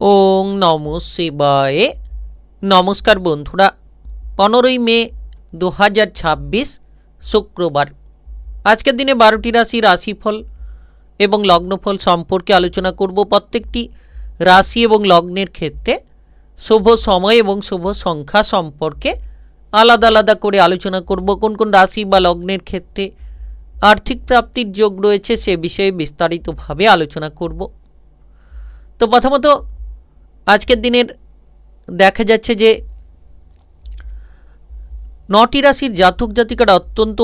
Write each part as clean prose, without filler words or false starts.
ওং নমঃ শিবায়। নমস্কার বন্ধুরা, 15ই মে 2026 শুক্রবার। আজকের দিনে 12টি রাশি রাশিফল এবং লগ্নফল সম্পর্কে আলোচনা করব। প্রত্যেকটি রাশি এবং লগ্নের ক্ষেত্রে শুভ সময় এবং শুভ সংখ্যা সম্পর্কে আলাদা আলাদা করে আলোচনা করব। কোন কোন রাশি বা লগ্নের ক্ষেত্রে আর্থিক প্রাপ্তির যোগ রয়েছে সে বিষয়ে বিস্তারিতভাবে আলোচনা করব। তো প্রথমত আজকের দিনের দেখা যাচ্ছে যে 9টি রাশির জাতক জাতিকারা অত্যন্ত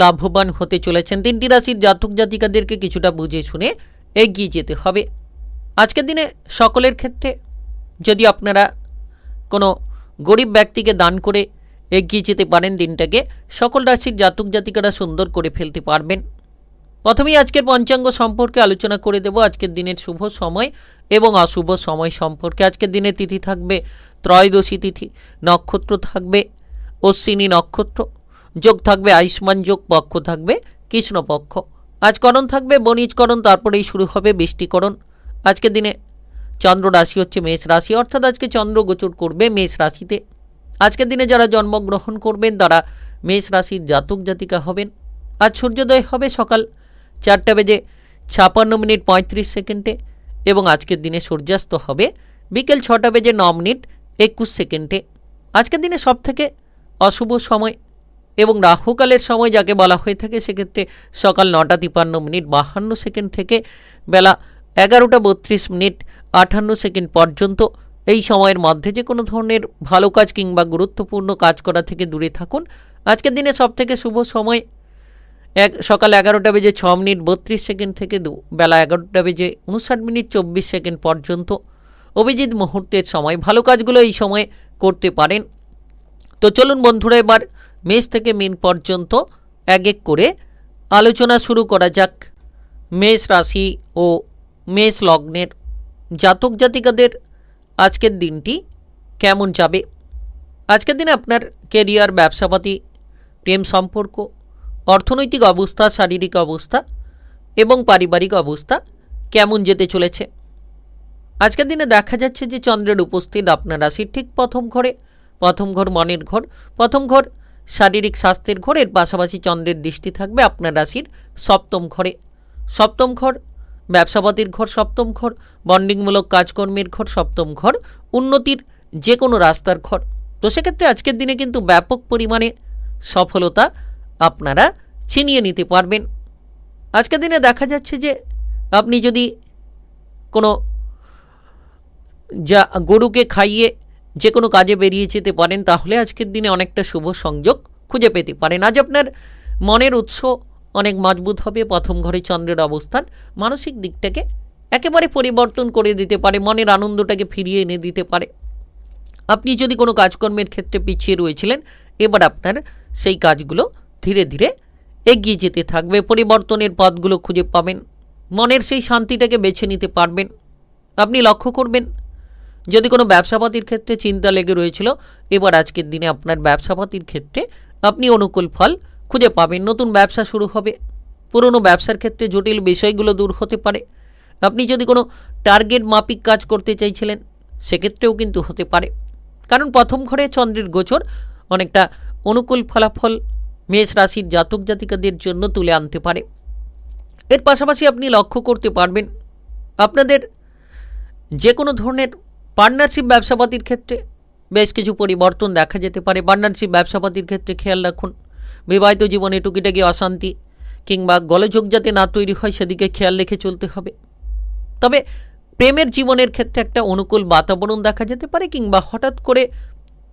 লাভবান হতে চলেছেন। 3টি রাশির জাতক জাতিকাদেরকে কিছুটা বুঝে শুনে এগিয়ে যেতে হবে। আজকের দিনে সকলের ক্ষেত্রে যদি আপনারা কোনো গরিব ব্যক্তিকে দান করে এগিয়ে যেতে পারেন, দিনটাকে সকল রাশির জাতক জাতিকারা সুন্দর করে ফেলতে পারবেন। প্রথমেই আজকের পঞ্চাঙ্গ সম্পর্কে আলোচনা করে দেব। আজকের দিনের শুভ সময় এবং অশুভ সময় সম্পর্কে। আজকের দিনে তিথি থাকবে ত্রয়োদশী তিথি, নক্ষত্র থাকবে অশ্বিনী নক্ষত্র, যোগ থাকবে আয়ুষ্মান যোগ, পক্ষ থাকবে কৃষ্ণপক্ষ। আজ করণ থাকবে বণিজকরণ, তারপরেই শুরু হবে বৃষ্টিকরণ। আজকের দিনে চন্দ্র রাশি হচ্ছে মেষ রাশি, অর্থাৎ আজকে চন্দ্র গোচর করবে মেষ রাশিতে। আজকের দিনে যারা জন্মগ্রহণ করবেন তারা মেষ রাশির জাতক জাতিকা হবেন। আজ সূর্যোদয় হবে সকাল 4:56:35 এবং আজকের দিনে সূর্যাস্ত হবে বিকেল 6:09:21। আজকের দিনে সবথেকে অশুভ সময় এবং রাহুকালের সময় যাকে বলা হয়ে থাকে সেক্ষেত্রে সকাল 9:53:52 থেকে বেলা 11:32:58 পর্যন্ত। এই সময়ের মধ্যে যে কোনো ধরনের ভালো কাজ কিংবা গুরুত্বপূর্ণ কাজ করা থেকে দূরে থাকুন। আজকের দিনে সবথেকে শুভ সময় সকাল 11:06:32 থেকে বেলা 11:59:24 পর্যন্ত। অভিজিৎ মুহূর্তের সময়। ভালো কাজগুলো এই সময় করতে পারেন। তো চলুন বন্ধুরা, এবার মেষ থেকে মীন পর্যন্ত এক এক করে আলোচনা শুরু করা যাক। মেষ রাশি ও মেষ লগ্নের জাতক জাতিকাদের আজকের দিনটি কেমন যাবে? আজকের দিনে আপনার কেরিয়ার, ব্যবসাপাতি, প্রেম সম্পর্ক, অর্থনৈতিক অবস্থা, শারীরিক অবস্থা এবং পারিবারিক অবস্থা কেমন যেতে চলেছে? আজকের দিনে দেখা যাচ্ছে যে চন্দ্রের উপস্থিত আপনার রাশির ঠিক প্রথম ঘরে। প্রথম ঘর মনের ঘর, প্রথম ঘর শারীরিক স্বাস্থ্যের ঘর। এর পাশাপাশি চন্দ্রের দৃষ্টি থাকবে আপনার রাশির সপ্তম ঘরে। সপ্তম ঘর ব্যবসাপাতির ঘর, সপ্তম ঘর বন্ডিংমূলক কাজকর্মের ঘর, সপ্তম ঘর উন্নতির যে কোনো রাস্তার ঘর। তো সেক্ষেত্রে আজকের দিনে কিন্তু ব্যাপক পরিমাণে সফলতা আপনারা ছিনিয়ে নিতে পারবেন। আজকের দিনে দেখা যাচ্ছে যে আপনি যদি কোনো গরুকে খাইয়ে যে কোনো কাজে বেরিয়ে যেতে পারেন তাহলে আজকের দিনে অনেকটা শুভ সংযোগ খুঁজে পেতে পারেন। আজ আপনার মনের উৎস অনেক মজবুত হবে। প্রথম ঘরে চন্দ্রের অবস্থান মানসিক দিকটাকে একেবারে পরিবর্তন করে দিতে পারে, মনের আনন্দটাকে ফিরিয়ে এনে দিতে পারে। আপনি যদি কোনো কাজকর্মের ক্ষেত্রে পিছিয়ে রয়েছিলেন, এবার আপনার সেই কাজগুলো ধীরে ধীরে এগিয়ে যেতে থাকবে। পরিবর্তনের পথগুলো খুঁজে পাবেন, মনের সেই শান্তিটাকে বেছে নিতে পারবেন। আপনি লক্ষ্য করবেন যদি কোনো ব্যবসাপাতির ক্ষেত্রে চিন্তা লেগে রয়েছিল, এবার আজকের দিনে আপনার ব্যবসাপাতির ক্ষেত্রে আপনি অনুকূল ফল খুঁজে পাবেন। নতুন ব্যবসা শুরু হবে। পুরনো ব্যবসার ক্ষেত্রে জটিল বিষয়গুলো দূর হতে পারে। আপনি যদি কোনো টার্গেট মাফিক কাজ করতে চাইছিলেন সেক্ষেত্রেও কিন্তু হতে পারে, কারণ প্রথম ঘরে চন্দ্রের গোচর অনেকটা অনুকূল ফলাফল মেষ রাশির জাতক জাতিকাদের জন্য তুলে আনতে পারে। এর পাশাপাশি আপনি লক্ষ্য করতে পারবেন আপনাদের যে কোনো ধরনের পার্টনারশিপ ব্যবসাপাতির ক্ষেত্রে বেশ কিছু পরিবর্তন দেখা যেতে পারে। পার্টনারশিপ ব্যবসাপাতির ক্ষেত্রে খেয়াল রাখুন বিবাহিত জীবনে টুকিটাকি অশান্তি কিংবা গোলযোগ যাতে না তৈরি হয় সেদিকে খেয়াল রেখে চলতে হবে। তবে প্রেমের জীবনের ক্ষেত্রে একটা অনুকূল বাতাবরণ দেখা যেতে পারে, কিংবা হঠাৎ করে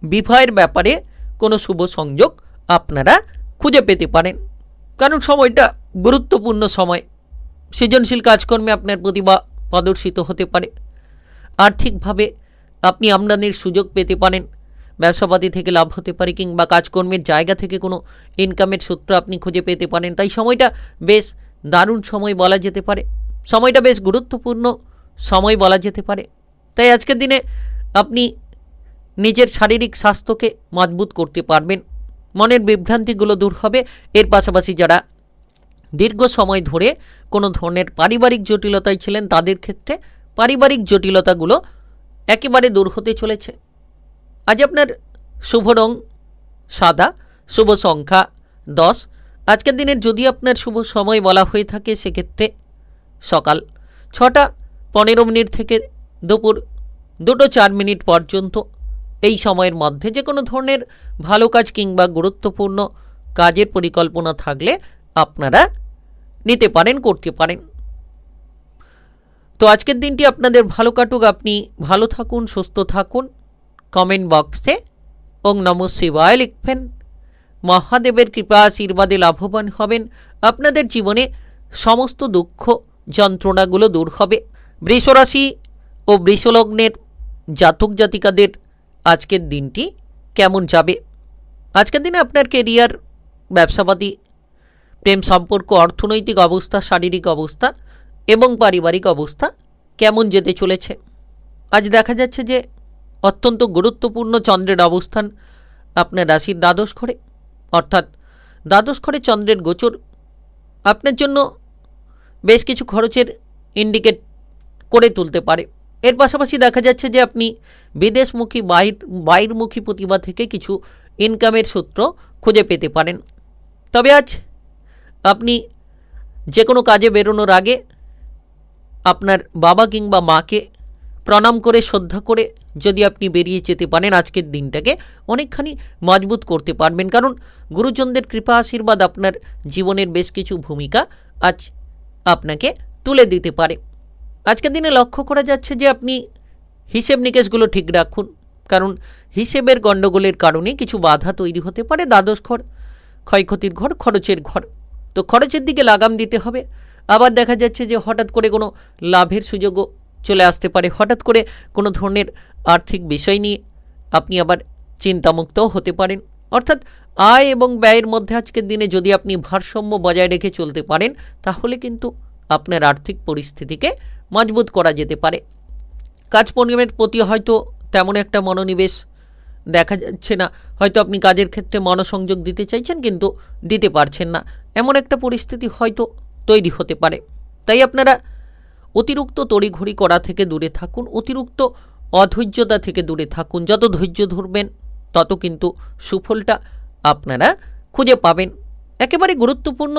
বিবাহের ব্যাপারে কোনো শুভ সংযোগ আপনারা খুঁজে পেতে পারেন, কারণ সময়টা গুরুত্বপূর্ণ সময়। সৃজনশীল কাজকর্মে আপনার প্রতিভা প্রদর্শিত হতে পারে। আর্থিকভাবে আপনি আমদানির সুযোগ পেতে পারেন, ব্যবসাপাতি থেকে লাভ হতে পারে, কিংবা কাজকর্মের জায়গা থেকে কোনো ইনকামের সূত্র আপনি খুঁজে পেতে পারেন। তাই সময়টা বেশ দারুণ সময় বলা যেতে পারে, সময়টা বেশ গুরুত্বপূর্ণ সময় বলা যেতে পারে। তাই আজকের দিনে আপনি নিজের শারীরিক স্বাস্থ্যকে মজবুত করতে পারবেন, মনের বিভ্রান্তিগুলো দূর হবে। এর পাশাপাশি যারা দীর্ঘ সময় ধরে কোনো ধরনের পারিবারিক জটিলতায় ছিলেন তাদের ক্ষেত্রে পারিবারিক জটিলতাগুলো একেবারে দূর হতে চলেছে। আজ আপনার শুভ রং সাদা, শুভ সংখ্যা 10। আজকের দিনের যদি আপনার শুভ সময় বলা হয়ে থাকে সেক্ষেত্রে সকাল 6:15 থেকে দুপুর 2:04 পর্যন্ত। এই সময়ের মধ্যে যে কোনো ধরনের ভালো কাজ কিংবা গুরুত্বপূর্ণ কাজের পরিকল্পনা থাকলে আপনারা নিতে পারেন, করতে পারেন। তো আজকের দিনটি আপনাদের ভালো কাটুক, আপনি ভালো থাকুন, সুস্থ থাকুন। কমেন্ট বক্সে ওং নমঃ শিবায় লিখবেন। মহাদেবের কৃপা আশীর্বাদে লাভবান হবেন। আপনাদের জীবনে সমস্ত দুঃখ যন্ত্রণাগুলো দূর হবে। বৃষরাশি ও বৃষলগ্নের জাতক জাতিকাদের আজকের দিনটি কেমন যাবে? আজকের দিনে আপনার কেরিয়ার, ব্যবসাপাতি, প্রেম সম্পর্ক, অর্থনৈতিক অবস্থা, শারীরিক অবস্থা এবং পারিবারিক অবস্থা কেমন যেতে চলেছে? আজ দেখা যাচ্ছে যে অত্যন্ত গুরুত্বপূর্ণ চন্দ্রের অবস্থান আপনার রাশির দ্বাদশ ঘরে, অর্থাৎ দ্বাদশ ঘরে চন্দ্রের গোচর আপনার জন্য বেশ কিছু খরচের ইন্ডিকেট করে তুলতে পারে। এর পাশাপাশি দেখা যাচ্ছে যে আপনি বিদেশমুখী, বাইরমুখী প্রতিভা থেকে কিছু ইনকামের সূত্র খুঁজে পেতে পারেন। তবে আজ আপনি যে কোনো কাজে বেরোনোর আগে আপনার বাবা কিংবা মাকে প্রণাম করে, শ্রদ্ধা করে যদি আপনি বেরিয়ে যেতে পারেন, আজকের দিনটাকে অনেকখানি মজবুত করতে পারবেন। কারণ গুরুজনদের কৃপা আশীর্বাদ আপনার জীবনের বেশ কিছু ভূমিকা আজ আপনাকে তুলে দিতে পারে। আজকের দিনে লক্ষ্য করা যাচ্ছে যে আপনি হিসেব নিকেশগুলো ঠিক রাখুন, কারণ হিসেবের গণ্ডগোলের কারণে কিছু বাধা তৈরি হতে পারে। দ্বাদশ ঘর ক্ষয়ক্ষতির ঘর, খরচের ঘর, তো খরচের দিকে লাগাম দিতে হবে। আবার দেখা যাচ্ছে যে হঠাৎ করে কোনো লাভের সুযোগও চলে আসতে পারে। হঠাৎ করে কোনো ধরনের আর্থিক বিষয় নিয়ে আপনি আবার চিন্তামুক্তও হতে পারেন। অর্থাৎ আয় এবং ব্যয়ের মধ্যে আজকের দিনে যদি আপনি ভারসাম্য বজায় রেখে চলতে পারেন, তাহলে কিন্তু আপনার আর্থিক পরিস্থিতিকে মজবুত করা যেতে পারে। কাজকর্মের প্রতি হয়তো তেমন একটা মনোনিবেশ দেখা যাচ্ছে না, হয়তো আপনি কাজের ক্ষেত্রে মনোসংযোগ দিতে চাইছেন কিন্তু দিতে পারছেন না, এমন একটা পরিস্থিতি হয়তো তৈরি হতে পারে। তাই আপনারা অতিরিক্ত তড়িঘড়ি করা থেকে দূরে থাকুন, অতিরিক্ত অধৈর্যতা থেকে দূরে থাকুন। যত ধৈর্য ধরবেন তত কিন্তু সুফলটা আপনারা খুঁজে পাবেন। একেবারে গুরুত্বপূর্ণ,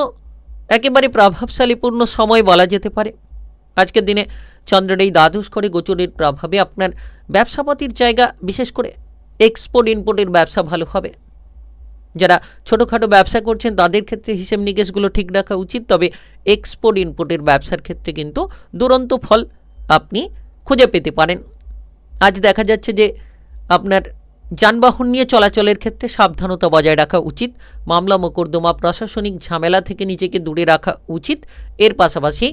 একেবারে প্রভাবশালীপূর্ণ সময় বলা যেতে পারে। আজকের দিনে চন্দ্রের এই দ্বাদশ ঘরে গোচরের প্রভাবে আপনার ব্যবসাপাতির জায়গা, বিশেষ করে এক্সপোর্ট ইম্পোর্টের ব্যবসা ভালো হবে। যারা ছোটোখাটো ব্যবসা করছেন তাদের ক্ষেত্রে হিসেব নিকেশগুলো ঠিক রাখা উচিত। তবে এক্সপোর্ট ইম্পোর্টের ব্যবসার ক্ষেত্রে কিন্তু দুরন্ত ফল আপনি খুঁজে পেতে পারেন। আজ দেখা যাচ্ছে যে আপনার যানবাহন নিয়ে চলাচলের ক্ষেত্রে সাবধানতা বজায় রাখা উচিত। মামলা মোকদ্দমা, প্রশাসনিক ঝামেলা থেকে নিজেকে দূরে রাখা উচিত। এর পাশাপাশি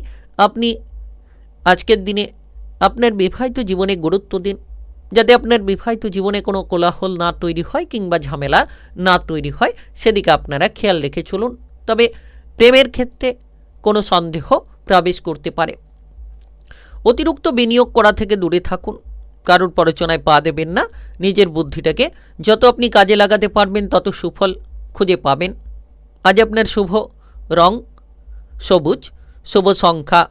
আপনি আজকের দিনে আপনার বিবাহিত জীবনে গুরুত্ব দিন, যাতে আপনার বিবাহিত জীবনে কোনো কোলাহল না তৈরি হয় কিংবা ঝামেলা না তৈরি হয়, সেদিকে আপনারা খেয়াল রেখে চলুন। তবে প্রেমের ক্ষেত্রে কোনো সন্দেহ প্রবেশ করতে পারে। অতিরিক্ত বিনিয়োগ করা থেকে দূরে থাকুন, কারোর প্ররোচনায় পা দেবেন না। নিজের বুদ্ধিটাকে যত আপনি কাজে লাগাতে পারবেন তত সুফল খুঁজে পাবেন। আজ আপনার শুভ রং সবুজ, শুভ সংখ্যা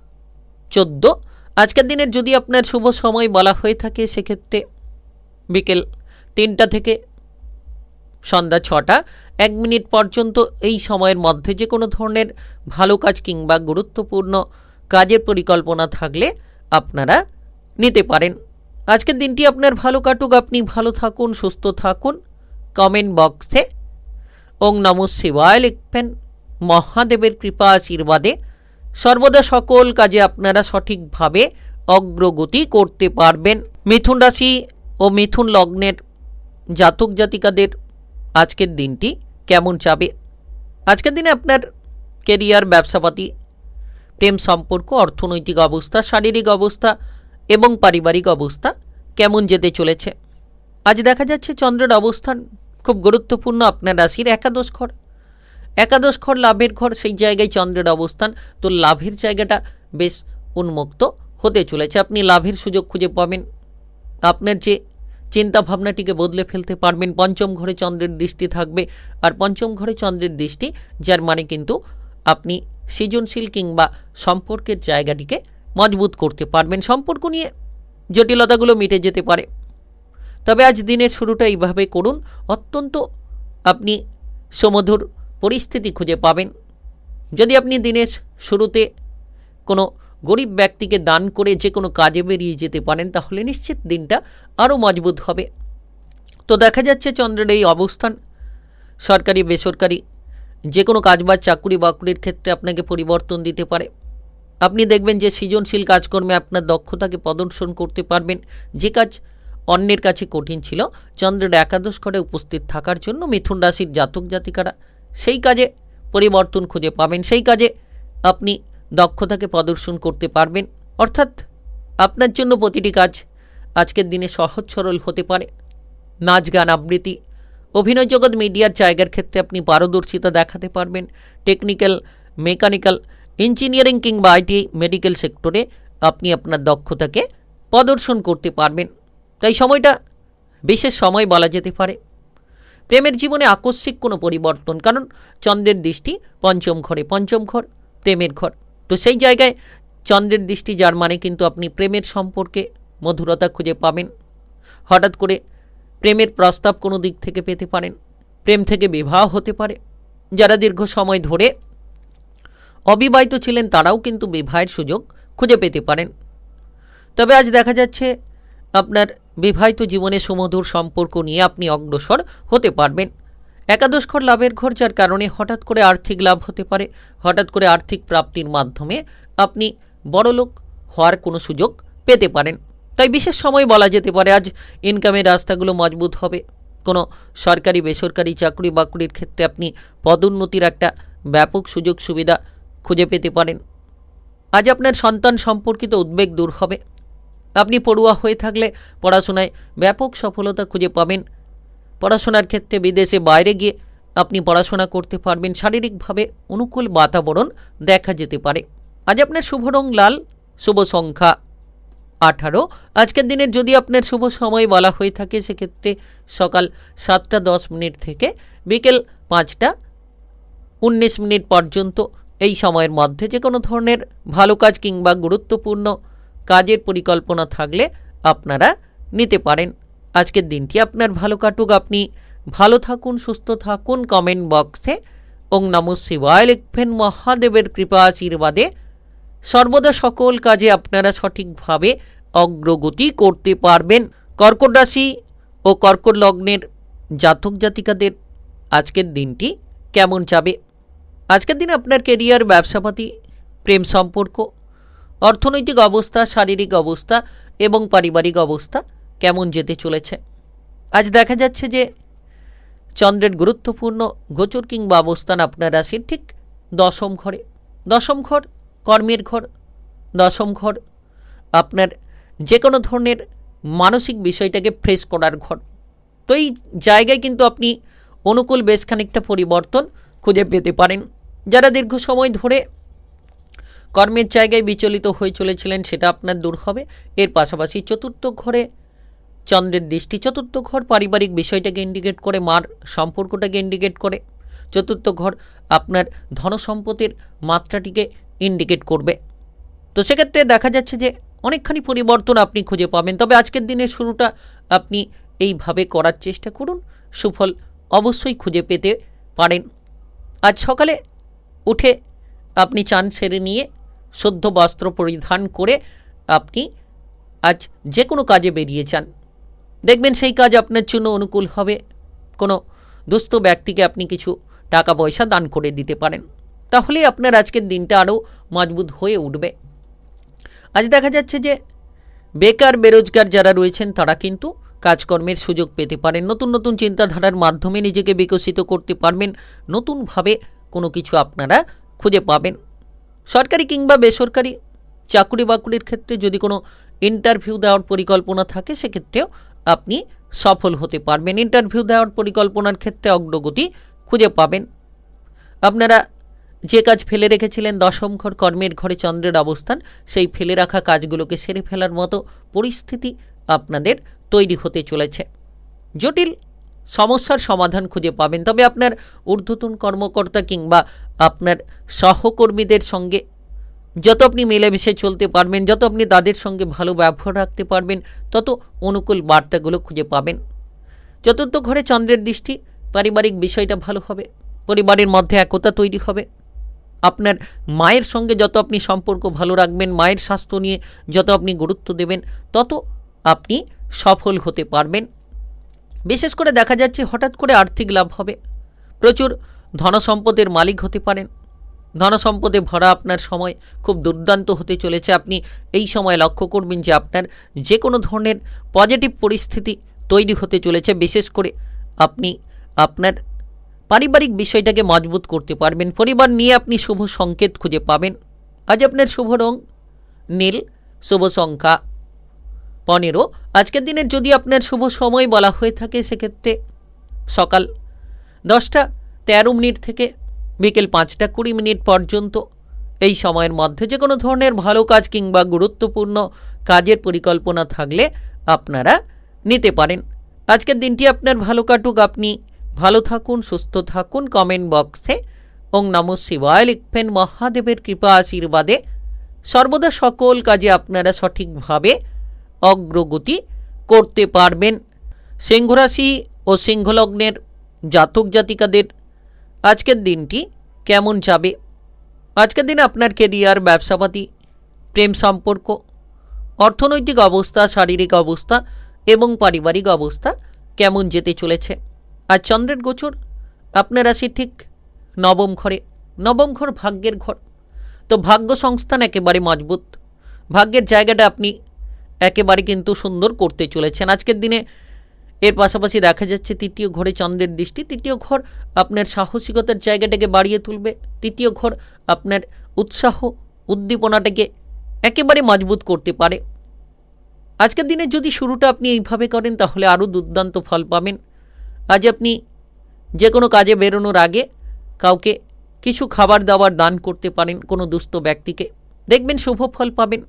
14। আজকের দিনের যদি আপনার শুভ সময় বলা হয়ে থাকে সেক্ষেত্রে বিকেল 3টা থেকে সন্ধ্যা 6:01 পর্যন্ত। এই সময়ের মধ্যে যে কোনো ধরনের ভালো কাজ কিংবা গুরুত্বপূর্ণ কাজের পরিকল্পনা থাকলে আপনারা নিতে পারেন। আজকের দিনটি আপনার ভালো কাটুক, আপনি ভালো থাকুন, সুস্থ থাকুন। কমেন্ট বক্সে ওং নমঃ শিবায় লিখবেন। মহাদেবের কৃপা আশীর্বাদে সর্বদা সকল কাজে আপনারা সঠিকভাবে অগ্রগতি করতে পারবেন। মিথুন রাশি ও মিথুন লগ্নের জাতক জাতিকাদের আজকের দিনটি কেমন যাবে? আজকের দিনে আপনার কেরিয়ার, ব্যবসাপাতি, প্রেম সম্পর্ক, অর্থনৈতিক অবস্থা, শারীরিক অবস্থা এবং পারিবারিক অবস্থা কেমন যেতে চলেছে? আজ দেখা যাচ্ছে চন্দ্রের অবস্থান খুব গুরুত্বপূর্ণ আপনার রাশির একাদশ ঘর। একাদশ ঘর লাভের ঘর, সেই জায়গায় চন্দ্রের অবস্থান, তো লাভের জায়গাটা বেশ উন্মুক্ত হতে চলেছে। আপনি লাভের সুযোগ খুঁজে পাবেন, আপনার যে চিন্তা ভাবনাটিকে বদলে ফেলতে পারবেন। পঞ্চম ঘরে চন্দ্রের দৃষ্টি থাকবে, আর পঞ্চম ঘরে চন্দ্রের দৃষ্টি যার মানে কিন্তু আপনি সৃজনশীল কিংবা সম্পর্কের জায়গাটিকে মজবুত করতে পারবেন। সম্পর্ক নিয়ে জটিলতাগুলো মিটে যেতে পারে। তবে আজ দিনের শুরুটা এইভাবে করুন, অত্যন্ত আপনি সুমধুর পরিস্থিতি খুঁজে পাবেন। যদি আপনি দিনের শুরুতে কোনো গরিব ব্যক্তিকে দান করে যে কোনো কাজে বেরিয়ে যেতে পারেন, তাহলে নিশ্চিত দিনটা আরও মজবুত হবে। তো দেখা যাচ্ছে চন্দ্রের এই অবস্থান সরকারি বেসরকারি যে কোনো কাজ বা চাকুরি বাকুরির ক্ষেত্রে আপনাকে পরিবর্তন দিতে পারে। আপনি দেখবেন যে সৃজনশীল কাজকর্মে আপনার দক্ষতাকে প্রদর্শন করতে পারবেন। যে কাজ অন্যের কাছে কঠিন ছিল, চন্দ্রের একাদশ ঘরে উপস্থিত থাকার জন্য মিথুন রাশির জাতক জাতিকারা সেই কাজে পরিবর্তন খুঁজে পাবেন, সেই কাজে আপনি দক্ষতাকে প্রদর্শন করতে পারবেন। অর্থাৎ আপনার জন্য প্রতিটি কাজ আজকের দিনে সহজ সরল হতে পারে। নাচ গান আবৃত্তি অভিনয় জগৎ মিডিয়ার জায়গার ক্ষেত্রে আপনি পারদর্শিতা দেখাতে পারবেন। টেকনিক্যাল মেকানিক্যাল ইঞ্জিনিয়ারিং কিংবা আইটি মেডিকেল সেক্টরে আপনি আপনার দক্ষতাকে প্রদর্শন করতে পারবেন। তাই সময়টা বিশেষ সময় বলা যেতে পারে। প্রেমের জীবনে আকস্মিক কোনো পরিবর্তন, কারণ চন্দ্রের দৃষ্টি পঞ্চম ঘরে, পঞ্চম ঘর প্রেমের ঘর। তো সেই জায়গায় চন্দ্রের দৃষ্টি যার মানে কিন্তু আপনি প্রেমের সম্পর্কে মধুরতা খুঁজে পাবেন। হঠাৎ করে প্রেমের প্রস্তাব কোনো দিক থেকে পেতে পারেন, প্রেম থেকে বিবাহ হতে পারে। যারা দীর্ঘ সময় ধরে অবিবাহিত ছিলেন তারাও কিন্তু বিবাহের সুযোগ খুঁজে পেতে পারেন। তবে আজ দেখা যাচ্ছে আপনার বিবাহিত জীবনে সুমধুর সম্পর্ক নিয়ে আপনি অগ্রসর হতে পারবেন। একাদশ ঘর লাভের ঘর, যার কারণে হঠাৎ করে আর্থিক লাভ হতে পারে। হঠাৎ করে আর্থিক প্রাপ্তির মাধ্যমে আপনি বড়লোক হওয়ার কোনো সুযোগ পেতে পারেন। তাই বিশেষ সময় বলা যেতে পারে আজ ইনকামের রাস্তাগুলো মজবুত হবে। কোনো সরকারি বেসরকারি চাকরি বাকরির ক্ষেত্রে আপনি পদোন্নতির একটা ব্যাপক সুযোগ সুবিধা খুঁজে পেতে পারেন। আজ আপনার সন্তান সম্পর্কিত উদ্বেগ দূর হবে। আপনি পড়ুয়া হয়ে থাকলে পড়াশোনায় ব্যাপক সফলতা খুঁজে পাবেন। পড়াশোনার ক্ষেত্রে বিদেশে বাইরে গিয়ে আপনি পড়াশোনা করতে পারবেন। শারীরিকভাবে অনুকূল বাতাবরণ দেখা যেতে পারে। আজ আপনার শুভ রং লাল, শুভ সংখ্যা 18। আজকের দিনের যদি আপনার শুভ সময় বলা হয়ে থাকে সেক্ষেত্রে সকাল 7টা 10 মিনিট থেকে বিকেল 5টা 19 মিনিট পর্যন্ত এই সময়ের মধ্যে যে কোনো ধরনের ভালো কাজ কিংবা গুরুত্বপূর্ণ কাজের পরিকল্পনা থাকলে আপনারা নিতে পারেন। আজকের দিনটি আপনার ভালো কাটুক, আপনি ভালো থাকুন, সুস্থ থাকুন। কমেন্ট বক্সে ওং নমঃ শিবায় লিখবেন। মহাদেবের কৃপা আশীর্বাদে সর্বদা সকল কাজে আপনারা সঠিকভাবে অগ্রগতি করতে পারবেন। কর্কট রাশি ও কর্কট লগ্নের জাতক জাতিকাদের আজকের দিনটি কেমন যাবে? আজকের দিনে আপনার কেরিয়ার, ব্যবসাপাতি, প্রেম সম্পর্ক, অর্থনৈতিক অবস্থা, শারীরিক অবস্থা এবং পারিবারিক অবস্থা কেমন যেতে চলেছে? আজ দেখা যাচ্ছে যে চন্দ্রের গুরুত্বপূর্ণ গোচর কিংবা অবস্থান আপনার রাশির ঠিক দশম ঘরে। দশম ঘর কর্মের ঘর, দশম ঘর আপনার যে কোনো ধরনের মানসিক বিষয়টাকে ফ্রেশ করার ঘর। তো এই জায়গায় কিন্তু আপনি অনুকূল বেশ খানিকটা পরিবর্তন খুঁজে পেতে পারেন। যারা দীর্ঘ সময় ধরে কর্মের জায়গায় বিচলিত হয়ে চলেছিলেন সেটা আপনার দূর হবে। এর পাশাপাশি চতুর্থ ঘরে চন্দ্রের দৃষ্টি, চতুর্থ ঘর পারিবারিক বিষয়টাকে ইন্ডিকেট করে, মার সম্পর্কটাকে ইন্ডিকেট করে। চতুর্থ ঘর আপনার ধনসম্পদের মাত্রাটিকে ইন্ডিকেট করবে। তো সেক্ষেত্রে দেখা যাচ্ছে যে অনেকখানি পরিবর্তন আপনি খুঁজে পাবেন। তবে আজকের দিনের শুরুটা আপনি এইভাবে করার চেষ্টা করুন, সুফল অবশ্যই খুঁজে পেতে পারেন। আজ সকালে উঠে আপনি চান সেরে নিয়ে শুদ্ধ বস্ত্র পরিধান করে আপনি আজ যে কোনো কাজে বেরিয়ে যান, দেখবেন সেই কাজ আপনার জন্য অনুকূল হবে। কোনো দুস্থ ব্যক্তিকে আপনি কিছু টাকা পয়সা দান করে দিতে পারেন, তাহলে আপনার আজকের দিনটা আরও মজবুত হয়ে উঠবে। আজ দেখা যাচ্ছে যে বেকার বেরোজগার যারা রয়েছেন তারা কিন্তু কাজকর্মের সুযোগ পেতে পারেন। নতুন নতুন চিন্তাধারার মাধ্যমে নিজেকে বিকশিত করতে পারবেন। নতুনভাবে কোনো কিছু আপনারা খুঁজে পাবেন। সরকারি কিংবা বেসরকারি চাকুরি বাকুরির ক্ষেত্রে যদি কোনো ইন্টারভিউ দেওয়ার পরিকল্পনা থাকে সেক্ষেত্রেও আপনি সফল হতে পারবেন। ইন্টারভিউ দেওয়ার পরিকল্পনার ক্ষেত্রে অগ্রগতি খুঁজে পাবেন। আপনারা যে কাজ ফেলে রেখেছিলেন, দশম ঘর কর্মের ঘরে চন্দ্রের অবস্থান, সেই ফেলে রাখা কাজগুলোকে সেরে ফেলার মতো পরিস্থিতি আপনাদের তৈরি হতে চলেছে। জটিল সমস্যার সমাধান খুঁজে পাবেন। তবে আপনার ঊর্ধ্বতন কর্মকর্তা কিংবা আপনার সহকর্মীদের সঙ্গে যত আপনি মিলেমিশে চলতে পারবেন, যত আপনি তাদের সঙ্গে ভালো ব্যবহার রাখতে পারবেন, তত অনুকূল বার্তাগুলো খুঁজে পাবেন। চতুর্থ ঘরে চন্দ্রের দৃষ্টি, পারিবারিক বিষয়টা ভালো হবে, পরিবারের মধ্যে একতা তৈরি হবে। আপনার মায়ের সঙ্গে যত আপনি সম্পর্ক ভালো রাখবেন, মায়ের স্বাস্থ্য নিয়ে যত আপনি গুরুত্ব দেবেন, তত আপনি সফল হতে পারবেন। বিশেষ করে দেখা যাচ্ছে হঠাৎ করে আর্থিক লাভ হবে, প্রচুর ধনসম্পদের মালিক হতে পারেন। ধনসম্পদে ভরা আপনার সময় খুব দুর্দান্ত হতে চলেছে। আপনি এই সময় লক্ষ্য করবেন যে আপনার যে কোনো ধরনের পজিটিভ পরিস্থিতি তৈরি হতে চলেছে। বিশেষ করে আপনি আপনার পারিবারিক বিষয়টাকে মজবুত করতে পারবেন। পরিবার নিয়ে আপনি শুভ সংকেত খুঁজে পাবেন। আজ আপনার শুভ রং নীল, শুভ সংখ্যা 15। আজকের দিনের যদি আপনার শুভ সময় বলা হয়ে থাকে সেক্ষেত্রে সকাল 10:13 থেকে বিকেল 5:20 পর্যন্ত। এই সময়ের মধ্যে যে কোনো ধরনের ভালো কাজ কিংবা গুরুত্বপূর্ণ কাজের পরিকল্পনা থাকলে আপনারা নিতে পারেন। আজকের দিনটি আপনার ভালো কাটুক, আপনি ভালো থাকুন, সুস্থ থাকুন। কমেন্ট বক্সে ওং নমঃ শিবায় লিখবেন। মহাদেবের কৃপা আশীর্বাদে সর্বদা সকল কাজে আপনারা সঠিকভাবে অগ্রগতি করতে পারবেন। সিংহ রাশি ও সিংহলগ্নের জাতক জাতিকাদের আজকের দিনটি কেমন যাবে? আজকের দিনে আপনার কেরিয়ার, ব্যবসাপাতি, প্রেম সম্পর্ক, অর্থনৈতিক অবস্থা, শারীরিক অবস্থা এবং পারিবারিক অবস্থা কেমন যেতে চলেছে? আর চন্দ্রের গোচর আপনার রাশি ঠিক নবম ঘরে। নবম ঘর ভাগ্যের ঘর, তো ভাগ্য সংস্থান একেবারে মজবুত। ভাগ্যের জায়গাটা আপনি একেবারে কিন্তু সুন্দর করতে চলেছেন আজকের দিনে। এর পাশাপাশি দেখা যাচ্ছে তৃতীয় ঘরে চন্দ্রের দৃষ্টি। তৃতীয় ঘর আপনার সাহসিকতার জায়গাটাকে বাড়িয়ে তুলবে। তৃতীয় ঘর আপনার উৎসাহ উদ্দীপনাটাকে একেবারে মজবুত করতে পারে। আজকের দিনে যদি শুরুটা আপনি এইভাবে করেন তাহলে আরও দুর্দান্ত ফল পাবেন। আজ আপনি যে কোনো কাজে বেরোনোর আগে কাউকে কিছু খাবার দাবার দান করতে পারেন, কোনো দুস্থ ব্যক্তিকে, দেখবেন শুভ ফল পাবেন।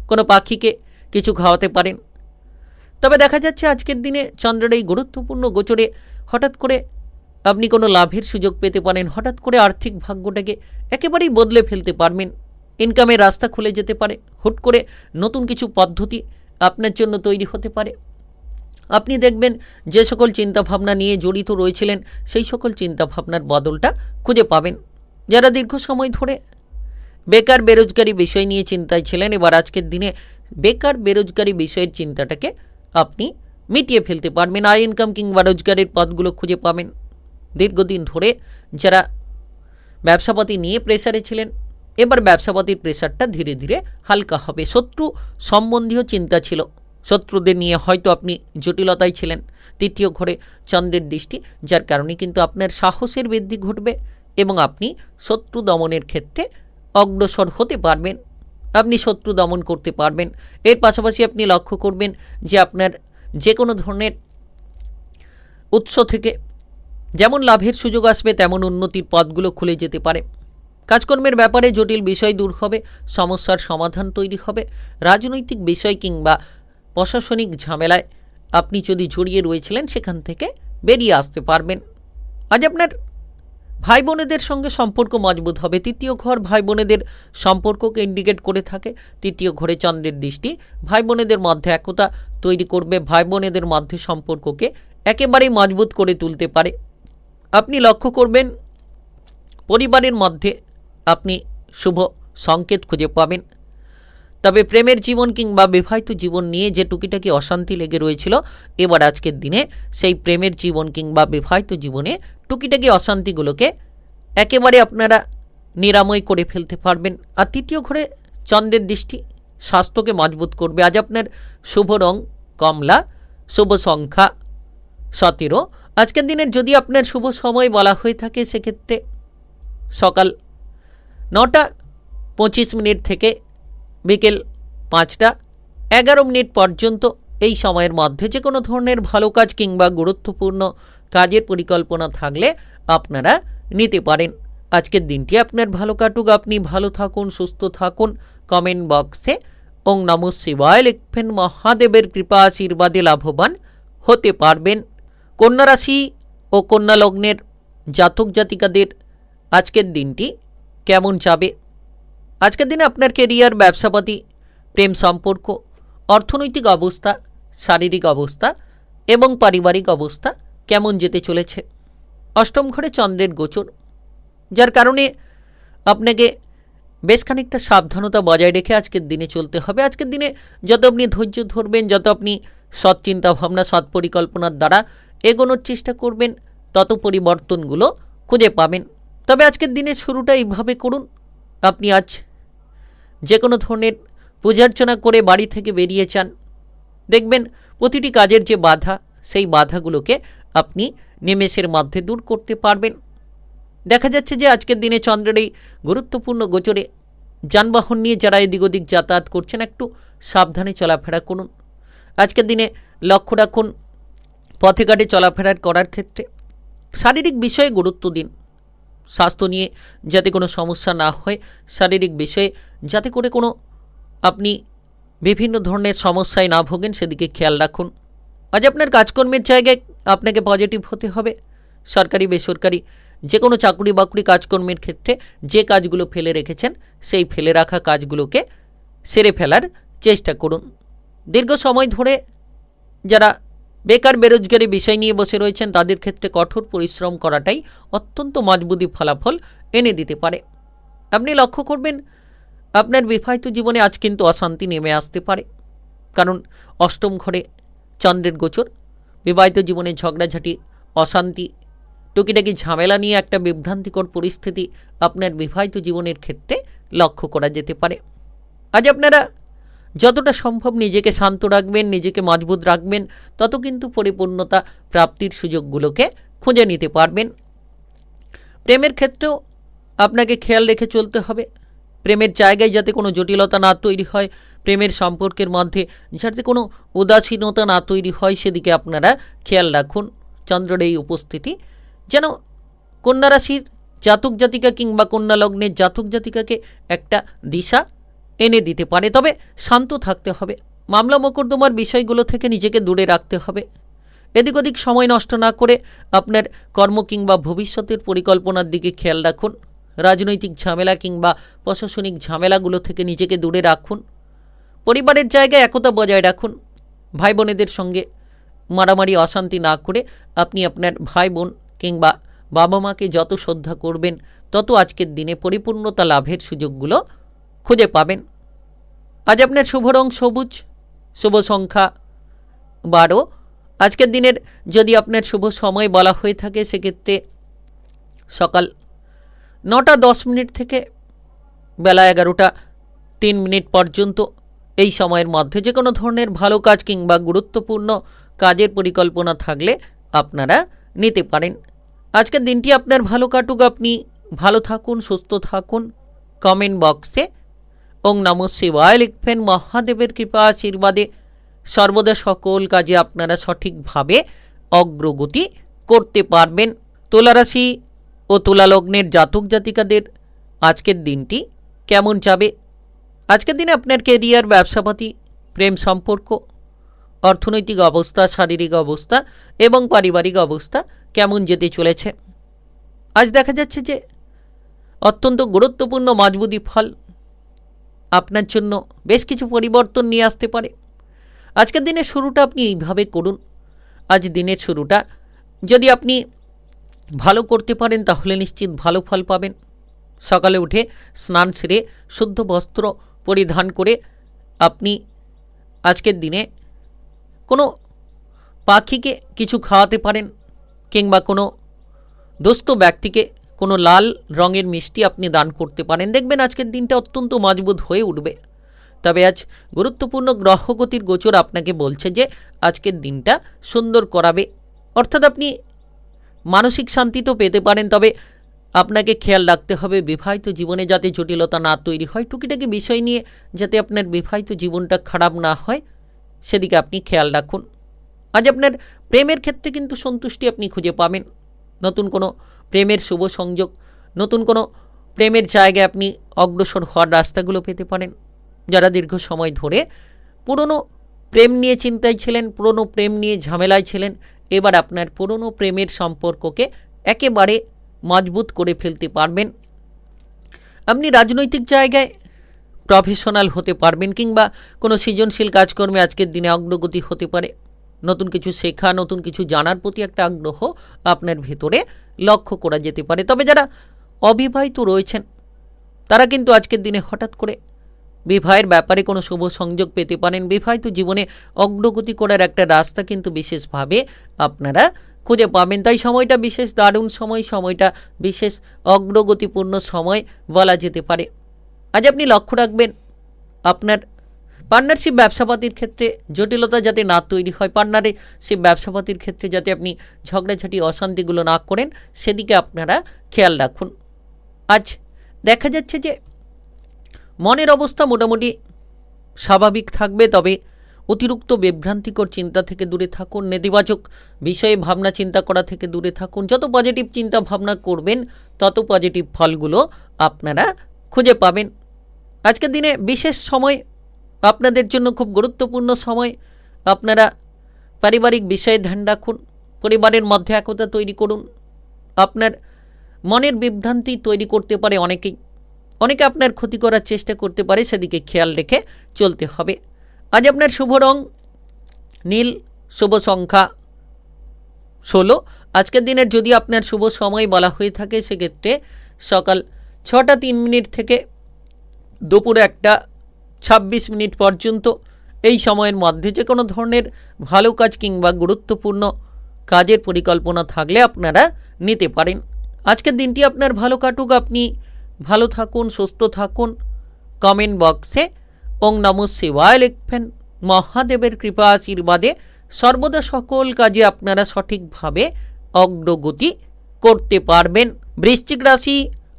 কোনো পাখিকে কিছু খাওয়াতে পারেন। তবে দেখা যাচ্ছে আজকের দিনে চন্দ্রের এই গুরুত্বপূর্ণ গোচরে হঠাৎ করে আপনি কোনো লাভের সুযোগ পেতে পারেন। হঠাৎ করে আর্থিক ভাগ্যটাকে একেবারেই বদলে ফেলতে পারবেন। ইনকামের রাস্তা খুলে যেতে পারে। হুট করে নতুন কিছু পদ্ধতি আপনার জন্য তৈরি হতে পারে। আপনি দেখবেন যে সকল চিন্তাভাবনা নিয়ে জড়িত রয়েছিলেন সেই সকল চিন্তাভাবনার বদলটা খুঁজে পাবেন। যারা দীর্ঘ সময় ধরে বেকার বেরোজগারি বিষয় নিয়ে চিন্তায় ছিলেন, এবার আজকের দিনে বেকার বেরোজগারি বিষয়ের চিন্তাটাকে আপনি মিটিয়ে ফেলতে পারবেন। আয় ইনকাম কিংবা রোজগারের পথগুলো খুঁজে পাবেন। দীর্ঘদিন ধরে যারা ব্যবসাপাতি নিয়ে প্রেসারে ছিলেন, এবার ব্যবসাপাতির প্রেসারটা ধীরে ধীরে হালকা হবে। শত্রু সম্বন্ধীয় চিন্তা ছিল, শত্রুদের নিয়ে হয়তো আপনি জটিলতায় ছিলেন। তৃতীয় ঘরে চন্দ্রের দৃষ্টি, যার কারণে কিন্তু আপনার সাহসের বৃদ্ধি ঘটবে এবং আপনি শত্রু দমনের ক্ষেত্রে অগ্রসর হতে পারবেন। আপনি শত্রু দমন করতে পারবেন। এর পাশাপাশি আপনি লক্ষ্য করবেন যে আপনার যে কোনো ধরনের উৎস থেকে যেমন লাভের সুযোগ আসবে তেমন উন্নতির পথগুলো খুলে যেতে পারে। কাজকর্মের ব্যাপারে জটিল বিষয় দূর হবে, সমস্যার সমাধান তৈরি হবে। রাজনৈতিক বিষয় কিংবা প্রশাসনিক ঝামেলায় আপনি যদি জড়িয়ে রয়েছিলেন সেখান থেকে বেরিয়ে আসতে পারবেন। আজ আপনার ভাই বোনেদের সঙ্গে সম্পর্ক মজবুত হবে। তৃতীয় ঘর ভাই বোনেদের সম্পর্ককে ইন্ডিকেট করে থাকে। তৃতীয় ঘরে চন্দ্রের দৃষ্টি ভাই বোনেদের মধ্যে একতা তৈরি করবে, ভাই বোনেদের মধ্যে সম্পর্ককে একেবারেই মজবুত করে তুলতে পারে। আপনি লক্ষ্য করবেন পরিবারের মধ্যে আপনি শুভ সংকেত খুঁজে পাবেন। তবে প্রেমের জীবন কিংবা বিবাহিত জীবন নিয়ে যে টুকিটাকি অশান্তি লেগে রয়েছিল, এবার আজকের দিনে সেই প্রেমের জীবন কিংবা বিবাহিত জীবনে টুকিটাকি অশান্তিগুলোকে একেবারে আপনারা নিরাময় করে ফেলতে পারবেন। আর তৃতীয় ঘরে চন্দ্রের দৃষ্টি স্বাস্থ্যকে মজবুত করবে। আজ আপনার শুভ রং কমলা, শুভ সংখ্যা 17। আজকের দিনের যদি আপনার শুভ সময় বলা হয়ে থাকে সেক্ষেত্রে সকাল 9:25 থেকে বিকেল 5:11 পর্যন্ত। এই সময়ের মধ্যে যে কোনো ধরনের ভালো কাজ কিংবা গুরুত্বপূর্ণ কাজের পরিকল্পনা থাকলে আপনারা নিতে পারেন। আজকের দিনটি আপনার ভালো কাটুক, আপনি ভালো থাকুন, সুস্থ থাকুন। কমেন্ট বক্সে ওং নমঃ শিবায় লিখবেন। মহাদেবের কৃপা আশীর্বাদে লাভবান হতে পারবেন। কন্যা রাশি ও কন্যা লগ্নের জাতক জাতিকাদের আজকের দিনটি কেমন যাবে? আজকের দিনে আপনার কেরিয়ার, ব্যবসাপাতি, প্রেম সম্পর্ক, অর্থনৈতিক অবস্থা, শারীরিক অবস্থা এবং পারিবারিক অবস্থা কেমন যেতে চলেছে। অষ্টম ঘরে চন্দ্রের গোচর, যার কারণে আপনাকে বেশ খানিকটা সাবধানতা বজায় রেখে আজকের দিনে চলতে হবে। আজকের দিনে যত আপনি ধৈর্য ধরবেন, যত আপনি সৎ চিন্তাভাবনা, সৎ পরিকল্পনার দ্বারা এগোনোর চেষ্টা করবেন, তত পরিবর্তনগুলো খুঁজে পাবেন। তবে আজকের দিনের শুরুটা এইভাবে করুন, আপনি আজ যে কোনো ধরনের পূজার্চনা করে বাড়ি থেকে বেরিয়ে যান, দেখবেন প্রতিটি কাজের যে বাধা, সেই বাধাগুলোকে আপনি নিমেষের মধ্যে দূর করতে পারবেন। দেখা যাচ্ছে যে আজকের দিনে চন্দ্রের এই গুরুত্বপূর্ণ গোচরে যানবাহন নিয়ে যারা এদিক ওদিক যাতায়াত করছেন, একটু সাবধানে চলাফেরা করুন। আজকের দিনে লক্ষ্য রাখুন পথে ঘাটে চলাফেরা করার ক্ষেত্রে শারীরিক বিষয়ে গুরুত্ব দিন। স্বাস্থ্য নিয়ে যাতে কোনো সমস্যা না হয়, শারীরিক বিষয়ে যাতে করে কোনো আপনি বিভিন্ন ধরনের সমস্যায় না ভোগেন, সেদিকে খেয়াল রাখুন। আজ আপনার কাজকর্মের জায়গায় আপনাকে পজিটিভ হতে হবে। সরকারি বেসরকারি যে কোনো চাকরি বাকরি কাজকর্মের ক্ষেত্রে যে কাজগুলো ফেলে রেখেছেন, সেই ফেলে রাখা কাজগুলোকে সেরে ফেলার চেষ্টা করুন। দীর্ঘ সময় ধরে যারা বেকার বেরোজগারি বিষয় নিয়ে বসে রয়েছেন, তাদের ক্ষেত্রে কঠোর পরিশ্রম করাটাই অত্যন্ত মজবুতি ফলাফল এনে দিতে পারে। আপনি লক্ষ্য করবেন আপনার বিবাহিত জীবনে আজ কিন্তু অশান্তি নেমে আসতে পারে, কারণ অষ্টম ঘরে চন্দ্রের গোচর। বিবাহিত জীবনে ঝগড়াঝাটি, অশান্তি, টুকিটাকি ঝামেলা নিয়ে একটা বিভ্রান্তিকর পরিস্থিতি আপনার বিবাহিত জীবনের ক্ষেত্রে লক্ষ্য করা যেতে পারে। আজ আপনারা যতটা সম্ভব নিজেকে শান্ত রাখবেন, নিজেকে মজবুত রাখবেন, তত কিন্তু পরিপূর্ণতা প্রাপ্তির সুযোগগুলোকে খুঁজে নিতে পারবেন। প্রেমের ক্ষেত্রেও আপনাকে খেয়াল রেখে চলতে হবে। প্রেমের জায়গায় যাতে কোনো জটিলতা না তৈরি হয়, প্রেমের সম্পর্কের মধ্যে যাতে কোনো উদাসীনতা না তৈরি হয়, সেদিকে আপনারা খেয়াল রাখুন। চন্দ্রের এই উপস্থিতি যেন কন্যা রাশির জাতক জাতিকা কিংবা কন্যা লগ্নের জাতক জাতিকাকে একটা দিশা এনে দিতে পারে। তবে শান্ত থাকতে হবে। মামলা মোকদ্দমার বিষয়গুলো থেকে নিজেকে দূরে রাখতে হবে। এদিক ওদিক সময় নষ্ট না করে আপনার কর্ম কিংবা ভবিষ্যতের পরিকল্পনার দিকে খেয়াল রাখুন। রাজনৈতিক ঝামেলা কিংবা প্রশাসনিক ঝামেলাগুলো থেকে নিজেকে দূরে রাখুন। পরিবারের জায়গায় একতা বজায় রাখুন। ভাই বোনেদের সঙ্গে মারামারি, অশান্তি না করে আপনি আপনার ভাই বোন কিংবা বাবা মাকে যত শ্রদ্ধা করবেন, তত আজকের দিনে পরিপূর্ণতা লাভের সুযোগগুলো খুঁজে পাবেন। আজ আপনার শুভ রং সবুজ, শুভ সংখ্যা 12। আজকের দিনের যদি আপনার শুভ সময় বলা হয়ে থাকে, সেক্ষেত্রে সকাল 9:10 থেকে বেলা 11:03 পর্যন্ত এই সময়ের মধ্যে যে কোনো ধরনের ভালো কাজ কিংবা গুরুত্বপূর্ণ কাজের পরিকল্পনা থাকলে আপনারা নিতে পারেন। আজকের দিনটি আপনার ভালো কাটুক, আপনি ভালো থাকুন, সুস্থ থাকুন। কমেন্ট বক্সে ওং নমঃ শিবায় লিখবেন। মহাদেবের কৃপা আশীর্বাদে সর্বদা সকল কাজে আপনারা সঠিকভাবে অগ্রগতি করতে পারবেন। তুলা রাশি ও তুলা লগ্নের জাতক জাতিকাদের আজকের দিনটি কেমন যাবে? আজকের দিনে আপনার কেরিয়ার, ব্যবসাপাতি, প্রেম সম্পর্ক, অর্থনৈতিক অবস্থা, শারীরিক অবস্থা এবং পারিবারিক অবস্থা কেমন যেতে চলেছে? আজ দেখা যাচ্ছে যে অত্যন্ত গুরুত্বপূর্ণ মজবুতি ফল আপনার জন্য বেশ কিছু পরিবর্তন নিয়ে আসতে পারে। আজকের দিনের শুরুটা আপনি এইভাবে করুন। আজ দিনের শুরুটা যদি আপনি ভালো করতে পারেন, তাহলে নিশ্চিত ভালো ফল পাবেন। সকালে উঠে স্নান সেরে শুদ্ধ বস্ত্র পরিধান করে আপনি আজকের দিনে কোনো পাখিকে কিছু খাওয়াতে পারেন, কিংবা কোনো দুস্থ ব্যক্তিকে কোনো লাল রঙের মিষ্টি আপনি দান করতে পারেন। দেখবেন আজকের দিনটা অত্যন্ত মজবুত হয়ে উঠবে। তবে আজ গুরুত্বপূর্ণ গ্রহগতির গোচর আপনাকে বলছে যে আজকের দিনটা সুন্দর করাবে, অর্থাৎ আপনি মানসিক শান্তি তো পেতে পারেন। তবে আপনাকে খেয়াল রাখতে হবে বিবাহিত জীবনে যাতে জটিলতা না তৈরি হয়, টুকিটাকি বিষয় নিয়ে যাতে আপনার বিবাহিত জীবনটা খারাপ না হয়, সেদিকে আপনি খেয়াল রাখুন। আজ আপনার প্রেমের ক্ষেত্রে কিন্তু সন্তুষ্টি আপনি খুঁজে পাবেন। নতুন কোনো প্রেমের শুভ সংযোগ, নতুন কোনো প্রেমের জায়গায় আপনি অগ্রসর হওয়ার রাস্তাগুলো পেতে পারেন। যারা দীর্ঘ সময় ধরে পুরনো প্রেম নিয়ে চিন্তায় ছিলেন, পুরনো প্রেম নিয়ে ঝামেলায় ছিলেন, এবার আপনার পুরনো প্রেমের সম্পর্ককে একেবারে মজবুত করে ফেলতে পারবেন। আপনি রাজনৈতিক জায়গায় প্রফেশনাল হতে পারবেন, কিংবা কোনো সৃজনশীল কাজকর্মে আজকের দিনে অগ্রগতি হতে পারে। নতুন কিছু শেখা, নতুন কিছু জানার প্রতি একটা আগ্রহ আপনার ভেতরে লক্ষ্য করা যেতে পারে। তবে যারা অবিবাহিত রয়েছেন তারা কিন্তু আজকের দিনে হঠাৎ করে বিবাহের ব্যাপারে কোনো শুভ সংযোগ পেতে পারেন। বিবাহিত জীবনে অগ্রগতি করার একটা রাস্তা কিন্তু বিশেষভাবে আপনারা খুঁজে পাবেন। তাই সময়টা বিশেষ দারুণ সময়, সময়টা বিশেষ অগ্রগতিপূর্ণ সময় বলা যেতে পারে। আজ আপনি লক্ষ্য রাখবেন আপনার পার্টনারশিপ ব্যবসাপাতির ক্ষেত্রে জটিলতা যাতে না তৈরি হয়, পার্টনারশিপ ব্যবসাপাতির ক্ষেত্রে যাতে আপনি ঝগড়াঝাটি অশান্তিগুলো না করেন, সেদিকে আপনারা খেয়াল রাখুন। আজ দেখা যাচ্ছে যে মনের অবস্থা মোটামুটি স্বাভাবিক থাকবে, তবে অতিরিক্ত বিভ্রান্তিকর চিন্তা থেকে দূরে থাকুন। নেতিবাচক বিষয়ে ভাবনা চিন্তা করা থেকে দূরে থাকুন। যত পজিটিভ চিন্তা ভাবনা করবেন তত পজিটিভ ফলগুলো আপনারা খুঁজে পাবেন। আজকের দিনে বিশেষ সময় আপনাদের জন্য খুব গুরুত্বপূর্ণ সময়। আপনারা পারিবারিক বিষয়ে ধ্যান রাখুন, পরিবারের মধ্যে একতা তৈরি করুন। আপনার মনের বিভ্রান্তি তৈরি করতে পারে অনেকে আপনার ক্ষতি করার চেষ্টা করতে পারে, সেদিকে খেয়াল রেখে চলতে হবে। আজ আপনার শুভ রং নীল, শুভ সংখ্যা 16। আজকের দিনের যদি আপনার শুভ সময় বলা হয়ে থাকে সেক্ষেত্রে সকাল 6টা 3 মিনিট থেকে দুপুর 1টা 26 মিনিট পর্যন্ত। এই সময়ের মধ্যে যে কোনো ধরনের ভালো কাজ কিংবা গুরুত্বপূর্ণ কাজের পরিকল্পনা থাকলে আপনারা নিতে পারেন। আজকের দিনটি আপনার ভালো কাটুক, আপনি ভালো থাকুন, সুস্থ থাকুন। কমেন্ট বক্সে ওং নমঃ শিবায় লিখবেন। মহাদেবের কৃপা আশীর্বাদে সর্বদা সকল কাজে আপনারা সঠিকভাবে অগ্রগতি করতে পারবেন। বৃশ্চিক রাশি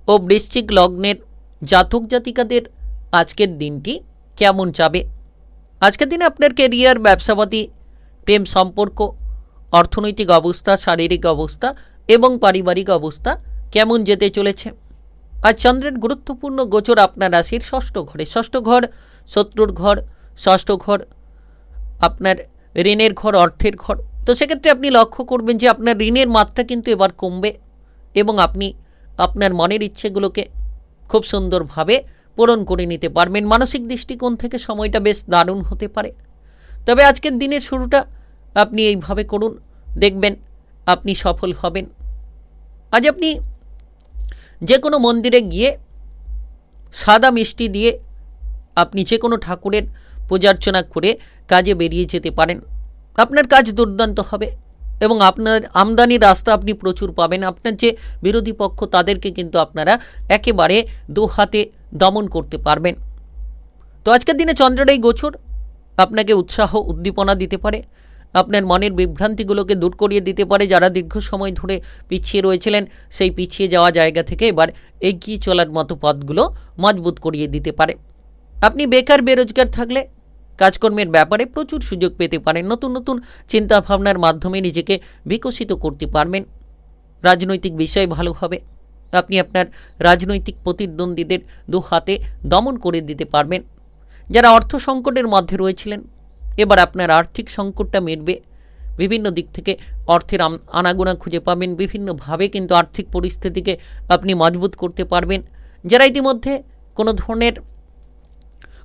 ও বৃশ্চিক লগ্নের জাতক জাতিকাদের আজকের দিনটি কেমন যাবে? আজকের দিনে আপনার কেরিয়ার, ব্যবসাপাতি, প্রেম সম্পর্ক, অর্থনৈতিক অবস্থা, শারীরিক অবস্থা এবং পারিবারিক অবস্থা কেমন যেতে চলেছে? আজ চন্দ্রের গুরুত্বপূর্ণ গোচর আপনার রাশির ষষ্ঠ ঘরে। ষষ্ঠ ঘর শত্রুর ঘর, ষষ্ঠ ঘর আপনার ঋণের ঘর, অর্থের ঘর। তো সেক্ষেত্রে আপনি লক্ষ্য করবেন যে আপনার ঋণের মাত্রা কিন্তু এবার কমবে এবং আপনি আপনার মনের ইচ্ছেগুলোকে খুব সুন্দরভাবে পূরণ করে নিতে পারবেন। মানসিক দৃষ্টিকোণ থেকে সময়টা বেশ দারুণ হতে পারে। তবে আজকের দিনের শুরুটা আপনি এইভাবে করুন, দেখবেন আপনি সফল হবেন। আজ আপনি যে কোনো মন্দিরে গিয়ে সাদা মিষ্টি দিয়ে আপনি যে কোনো ঠাকুরের পূজার্চনা করে কাজে বেরিয়ে যেতে পারেন। আপনার কাজ দুর্দান্ত হবে এবং আপনার আমদানির রাস্তা আপনি প্রচুর পাবেন। আপনার যে বিরোধী পক্ষ তাদেরকে কিন্তু আপনারা একেবারে দু হাতে দমন করতে পারবেন। তো আজকের দিনে চন্দ্রের এই গোচর আপনাকে উৎসাহ উদ্দীপনা দিতে পারে, আপনার মনের বিভ্রান্তিগুলোকে দূর করিয়ে দিতে পারে। যারা দীর্ঘ সময় ধরে পিছিয়ে রয়েছিলেন সেই পিছিয়ে যাওয়া জায়গা থেকে এবার এগিয়ে চলার মতো পথগুলো মজবুত করিয়ে দিতে পারে। আপনি বেকার বেরোজগার থাকলে কাজকর্মের ব্যাপারে প্রচুর সুযোগ পেতে পারেন। নতুন নতুন চিন্তাভাবনার মাধ্যমে নিজেকে বিকশিত করতে পারবেন। রাজনৈতিক বিষয় ভালো হবে, আপনি আপনার রাজনৈতিক প্রতিদ্বন্দ্বীদের দু হাতে দমন করে দিতে পারবেন। যারা অর্থ সংকটের মধ্যে রয়েছিলেন এবার আপনার আর্থিক সংকটটা মিটবে। বিভিন্ন দিক থেকে অর্থের আনাগোনা খুঁজে পাবেন। বিভিন্নভাবে কিন্তু আর্থিক পরিস্থিতিকে আপনি মজবুত করতে পারবেন। যারা ইতিমধ্যে কোনো ধরনের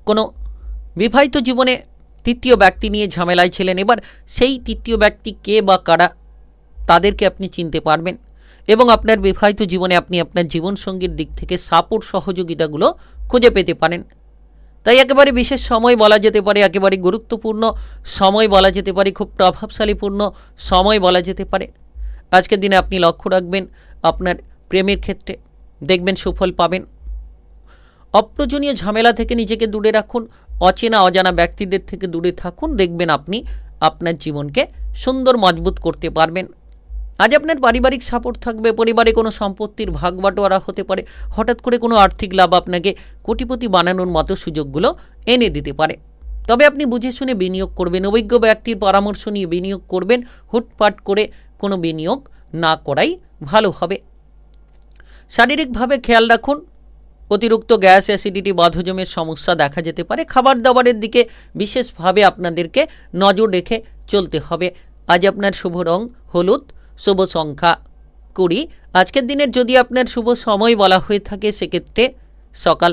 কোনো বিবাহিত জীবনে তৃতীয় ব্যক্তি নিয়ে ঝামেলায় ছিলেন, এবার সেই তৃতীয় ব্যক্তি কে বা কারা তাদেরকে আপনি চিনতে পারবেন এবং আপনার বিবাহিত জীবনে আপনি আপনার জীবনসঙ্গীর দিক থেকে সাপোর্ট সহযোগিতাগুলো খুঁজে পেতে পারেন। তাই একেবারে বিশেষ সময় বলা যেতে পারে, একেবারে গুরুত্বপূর্ণ সময় বলা যেতে পারে, খুব প্রভাবশালীপূর্ণ সময় বলা যেতে পারে। আজকের দিনে আপনি লক্ষ্য রাখবেন আপনার প্রেমের ক্ষেত্রে, দেখবেন সুফল পাবেন। অপ্রয়োজনীয় ঝামেলা থেকে নিজেকে দূরে রাখুন, অচেনা অজানা ব্যক্তিদের থেকে দূরে থাকুন, দেখবেন আপনি আপনার জীবনকে সুন্দর মজবুত করতে পারবেন। আজ আপনার পারিবারিক সাপোর্ট থাকবে, পরিবারে কোনো সম্পত্তির ভাগ বাটোয়ারা হতে পারে, হঠাৎ করে কোনো আর্থিক লাভ আপনাকে কোটিপতি বানানোর মতো সুযোগগুলো এনে দিতে পারে। তবে আপনি বুঝে শুনে বিনিয়োগ করবেন, অভিজ্ঞ ব্যক্তির পরামর্শ নিয়ে বিনিয়োগ করবেন। হুটপাট করে কোনো বিনিয়োগ না করাই ভালো হবে। শারীরিকভাবে খেয়াল রাখুন, অতিরিক্ত গ্যাস, অ্যাসিডিটি, বদহজমের সমস্যা দেখা যেতে পারে। খাবার দাবারের দিকে বিশেষভাবে আপনাদেরকে নজর রেখে চলতে হবে। আজ আপনার শুভ রং হলুদ, শুভ সংখ্যা 20। আজকের দিনের যদি আপনার শুভ সময় বলা হয়ে থাকে সেক্ষেত্রে সকাল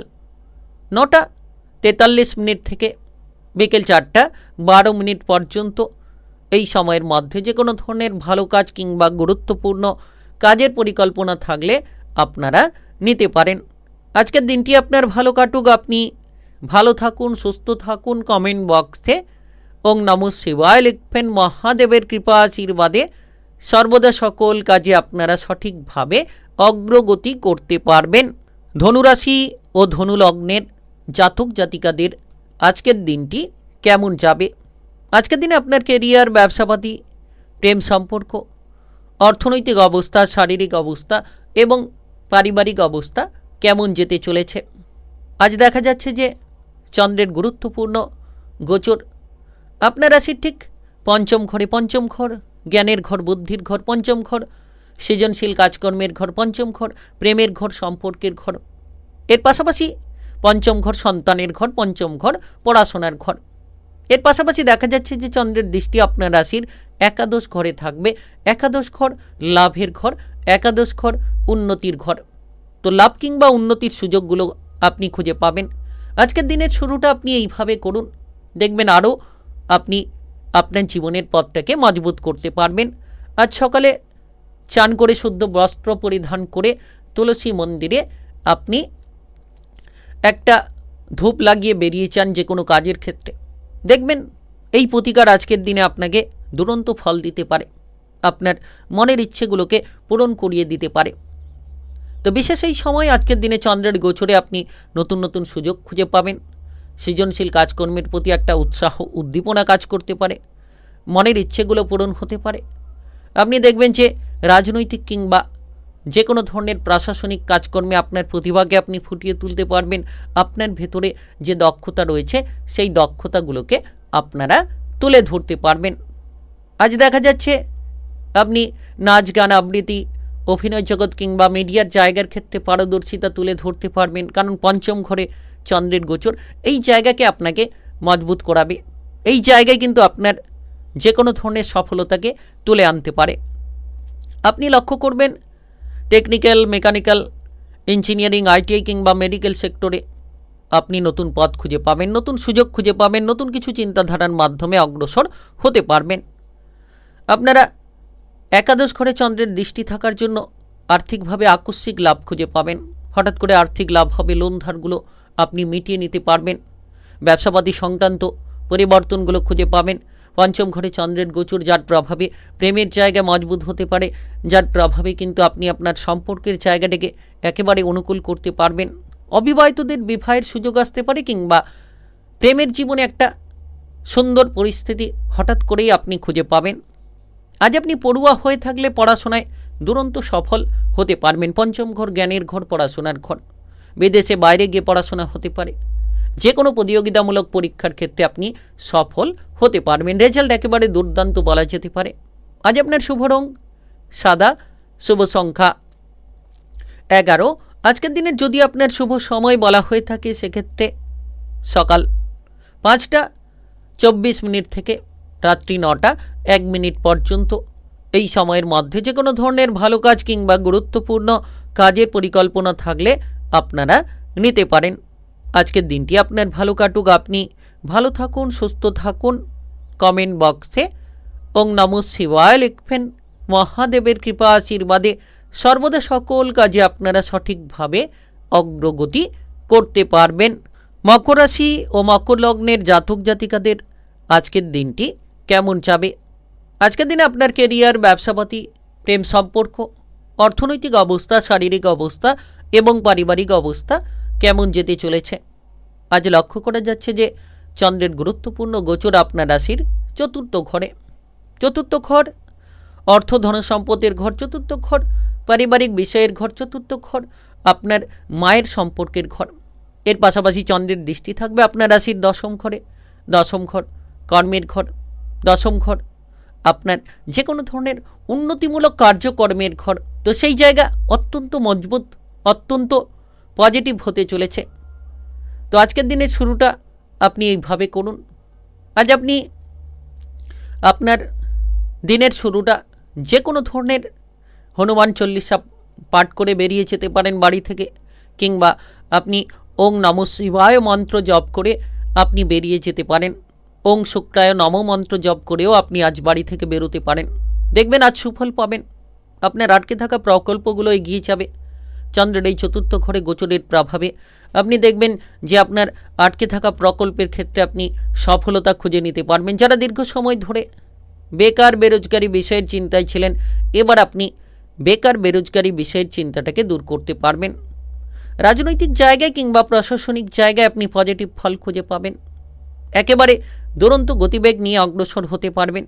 9টা 43 থেকে বিকেল 4:12 পর্যন্ত এই সময়ের মধ্যে যে কোনো ধরনের ভালো কাজ কিংবা গুরুত্বপূর্ণ কাজের পরিকল্পনা থাকলে আপনারা নিতে পারেন। আজকের দিনটি আপনার ভালো কাটুক, আপনি ভালো থাকুন, সুস্থ থাকুন। কমেন্ট বক্সে ওং নমঃ শিবায় লিখবেন। মহাদেবের কৃপা আশীর্বাদে সর্বদা সকল কাজে আপনারা সঠিকভাবে অগ্রগতি করতে পারবেন। ধনুরাশি ও ধনুলগ্নের জাতক জাতিকাদের আজকের দিনটি কেমন যাবে? আজকের দিনে আপনার কেরিয়ার, ব্যবসাপাতি, প্রেম সম্পর্ক, অর্থনৈতিক অবস্থা, শারীরিক অবস্থা এবং পারিবারিক অবস্থা কেমন যেতে চলেছে? আজ দেখা যাচ্ছে যে চন্দ্রের গুরুত্বপূর্ণ গোচর আপনার রাশির ঠিক পঞ্চম ঘর, জ্ঞানের ঘর, বুদ্ধির ঘর, পঞ্চম ঘর, সৃজনশীল কাজকর্মের ঘর, পঞ্চম ঘর, প্রেমের ঘর, সম্পর্কের ঘর। এর পাশাপাশি পঞ্চম ঘর সন্তানের ঘর, পঞ্চম ঘর পড়াশোনার ঘর। এর পাশাপাশি দেখা যাচ্ছে যে চন্দ্রের দৃষ্টি আপনার রাশির একাদশ ঘরে থাকবে। একাদশ ঘর লাভের ঘর, একাদশ ঘর উন্নতির ঘর। তো লাভ কিংবা উন্নতির সুযোগগুলো আপনি খুঁজে পাবেন। আজকের দিনের শুরুটা আপনি এইভাবে করুন, দেখবেন আরও আপনি আপনার জীবনের পথটাকে মজবুত করতে পারবেন। আজ সকালে চান করে শুদ্ধ বস্ত্র পরিধান করে তুলসী মন্দিরে আপনি একটা ধূপ লাগিয়ে বেরিয়ে যান যে কোনো কাজের ক্ষেত্রে, দেখবেন এই প্রতিকার আজকের দিনে আপনাকে দুরন্ত ফল দিতে পারে, আপনার মনের ইচ্ছেগুলোকে পূরণ করিয়ে দিতে পারে। তো বিশেষ এই সময় আজকের দিনে চন্দ্রের গোচরে আপনি নতুন নতুন সুযোগ খুঁজে পাবেন। সৃজনশীল কাজকর্মের প্রতি একটা উৎসাহ, উদ্দীপনা কাজ করতে পারে, মনের ইচ্ছেগুলো পূরণ হতে পারে। আপনি দেখবেন যে রাজনৈতিক কিংবা যে কোনো ধরনের প্রশাসনিক কাজকর্মে আপনার প্রতিভাকে আপনি ফুটিয়ে তুলতে পারবেন। আপনার ভেতরে যে দক্ষতা রয়েছে সেই দক্ষতাগুলোকে আপনারা তুলে ধরতে পারবেন। আজ দেখা যাচ্ছে আপনি নাচ, গান, আবৃত্তি, অভিনয় জগৎ কিংবা মিডিয়ার জায়গার ক্ষেত্রে পারদর্শিতা তুলে ধরতে পারবেন, কারণ পঞ্চম ঘরে চন্দ্রের গোচর এই জায়গাকে আপনাকে মজবুত করাবে। এই জায়গায় কিন্তু আপনার যে কোনো ধরনের সফলতাকে তুলে আনতে পারে। আপনি লক্ষ্য করবেন টেকনিক্যাল, মেকানিক্যাল, ইঞ্জিনিয়ারিং, আইটিআই কিংবা মেডিকেল সেক্টরে আপনি নতুন পথ খুঁজে পাবেন, নতুন সুযোগ খুঁজে পাবেন, নতুন কিছু চিন্তাধারার মাধ্যমে অগ্রসর হতে পারবেন। আপনারা একাদশ ঘরে চন্দ্রের দৃষ্টি থাকার জন্য আর্থিকভাবে আকস্মিক লাভ খুঁজে পাবেন। হঠাৎ করে আর্থিক লাভ হবে, লোন ধারগুলো আপনি মিটিয়ে নিতে পারবেন। ব্যবসাপাতি সংক্রান্ত পরিবর্তনগুলো খুঁজে পাবেন। পঞ্চম ঘরে চন্দ্রের গোচর, যার প্রভাবে প্রেমের জায়গা মজবুত হতে পারে, যার প্রভাবে কিন্তু আপনি আপনার সম্পর্কের জায়গাটাকে একেবারে অনুকূল করতে পারবেন। অবিবাহিতদের বিবাহের সুযোগ আসতে পারে কিংবা প্রেমের জীবনে একটা সুন্দর পরিস্থিতি হঠাৎ করেই আপনি খুঁজে পাবেন। আজ আপনি পড়ুয়া হয়ে থাকলে পড়াশোনায় দুরন্ত সফল হতে পারবেন। পঞ্চম ঘর জ্ঞানের ঘর, পড়াশোনার ঘর। বিদেশে বাইরে গিয়ে পড়াশোনা হতে পারে, যে কোনো প্রতিযোগিতামূলক পরীক্ষার ক্ষেত্রে আপনি সফল হতে পারবেন। রেজাল্ট একেবারে দুর্দান্ত বলা যেতে পারে। আজ আপনার শুভ রং সাদা, শুভ সংখ্যা 11। আজকের দিনের যদি আপনার শুভ সময় বলা হয়ে থাকে সেক্ষেত্রে সকাল 5:24 থেকে রাত্রি 9:01 পর্যন্ত এই সময়ের মধ্যে যে কোনো ধরনের ভালো কাজ কিংবা গুরুত্বপূর্ণ কাজের পরিকল্পনা থাকলে আপনারা নিতে পারেন। আজকের দিনটি আপনার ভালো কাটুক, আপনি ভালো থাকুন, সুস্থ থাকুন। কমেন্ট বক্সে ওং নমঃ শিবায় লিখবেন। মহাদেবের কৃপা আশীর্বাদে সর্বদা সকল কাজে আপনারা সঠিকভাবে অগ্রগতি করতে পারবেন। মকর রাশি ও মকর লগ্নের জাতক জাতিকাদের আজকের দিনটি কেমন যাবে? আজকের দিনে আপনার কেরিয়ার, ব্যবসাপাতি, প্রেম সম্পর্ক, অর্থনৈতিক অবস্থা, শারীরিক অবস্থা এবং পারিবারিক অবস্থা কেমন যেতে চলেছে? আজ লক্ষ্য করা যাচ্ছে যে চন্দ্রের গুরুত্বপূর্ণ গোচর আপনার রাশির চতুর্থ ঘরে। চতুর্থ ঘর অর্থ, ধন, সম্পদের ঘর। চতুর্থ ঘর পারিবারিক বিষয়ের ঘর। চতুর্থ ঘর আপনার মায়ের সম্পর্কের ঘর। এর পাশাপাশি চন্দ্রের দৃষ্টি থাকবে আপনার রাশির দশম ঘরে। দশম ঘর কর্মের ঘর। দশম ঘর আপনার যে কোনো ধরনের উন্নতিমূলক কার্যকর্মের ঘর। তো সেই জায়গা অত্যন্ত মজবুত, অত্যন্ত পজিটিভ হতে চলেছে। তো আজকের দিনের শুরুটা আপনি এইভাবে করুন। আজ আপনি আপনার দিনের শুরুটা যে কোনো ধরনের হনুমান চল্লিশা পাঠ করে বেরিয়ে যেতে পারেন বাড়ি থেকে, কিংবা আপনি ওং নমঃ শিবায় মন্ত্র জপ করে আপনি বেরিয়ে যেতে পারেন। ওং শুক্রায় নম মন্ত্র জপ করেও আপনি আজ বাড়ি থেকে বেরোতে পারেন। দেখবেন আজ সুফল পাবেন, আপনার আটকে থাকা প্রকল্পগুলো এগিয়ে যাবে। চন্দ্রের এই চতুর্থ ঘরে গোচরের প্রভাবে আপনি দেখবেন যে আপনার আটকে থাকা প্রকল্পের ক্ষেত্রে আপনি সফলতা খুঁজে নিতে পারবেন। যারা দীর্ঘ সময় ধরে বেকার বেরোজগারি বিষয়ের চিন্তায় ছিলেন, এবার আপনি বেকার বেরোজগারি বিষয়ের চিন্তাটাকে দূর করতে পারবেন। রাজনৈতিক জায়গায় কিংবা প্রশাসনিক জায়গায় আপনি পজিটিভ ফল খুঁজে পাবেন। একেবারে দুরন্ত গতিবেগ নিয়ে অগ্রসর হতে পারবেন।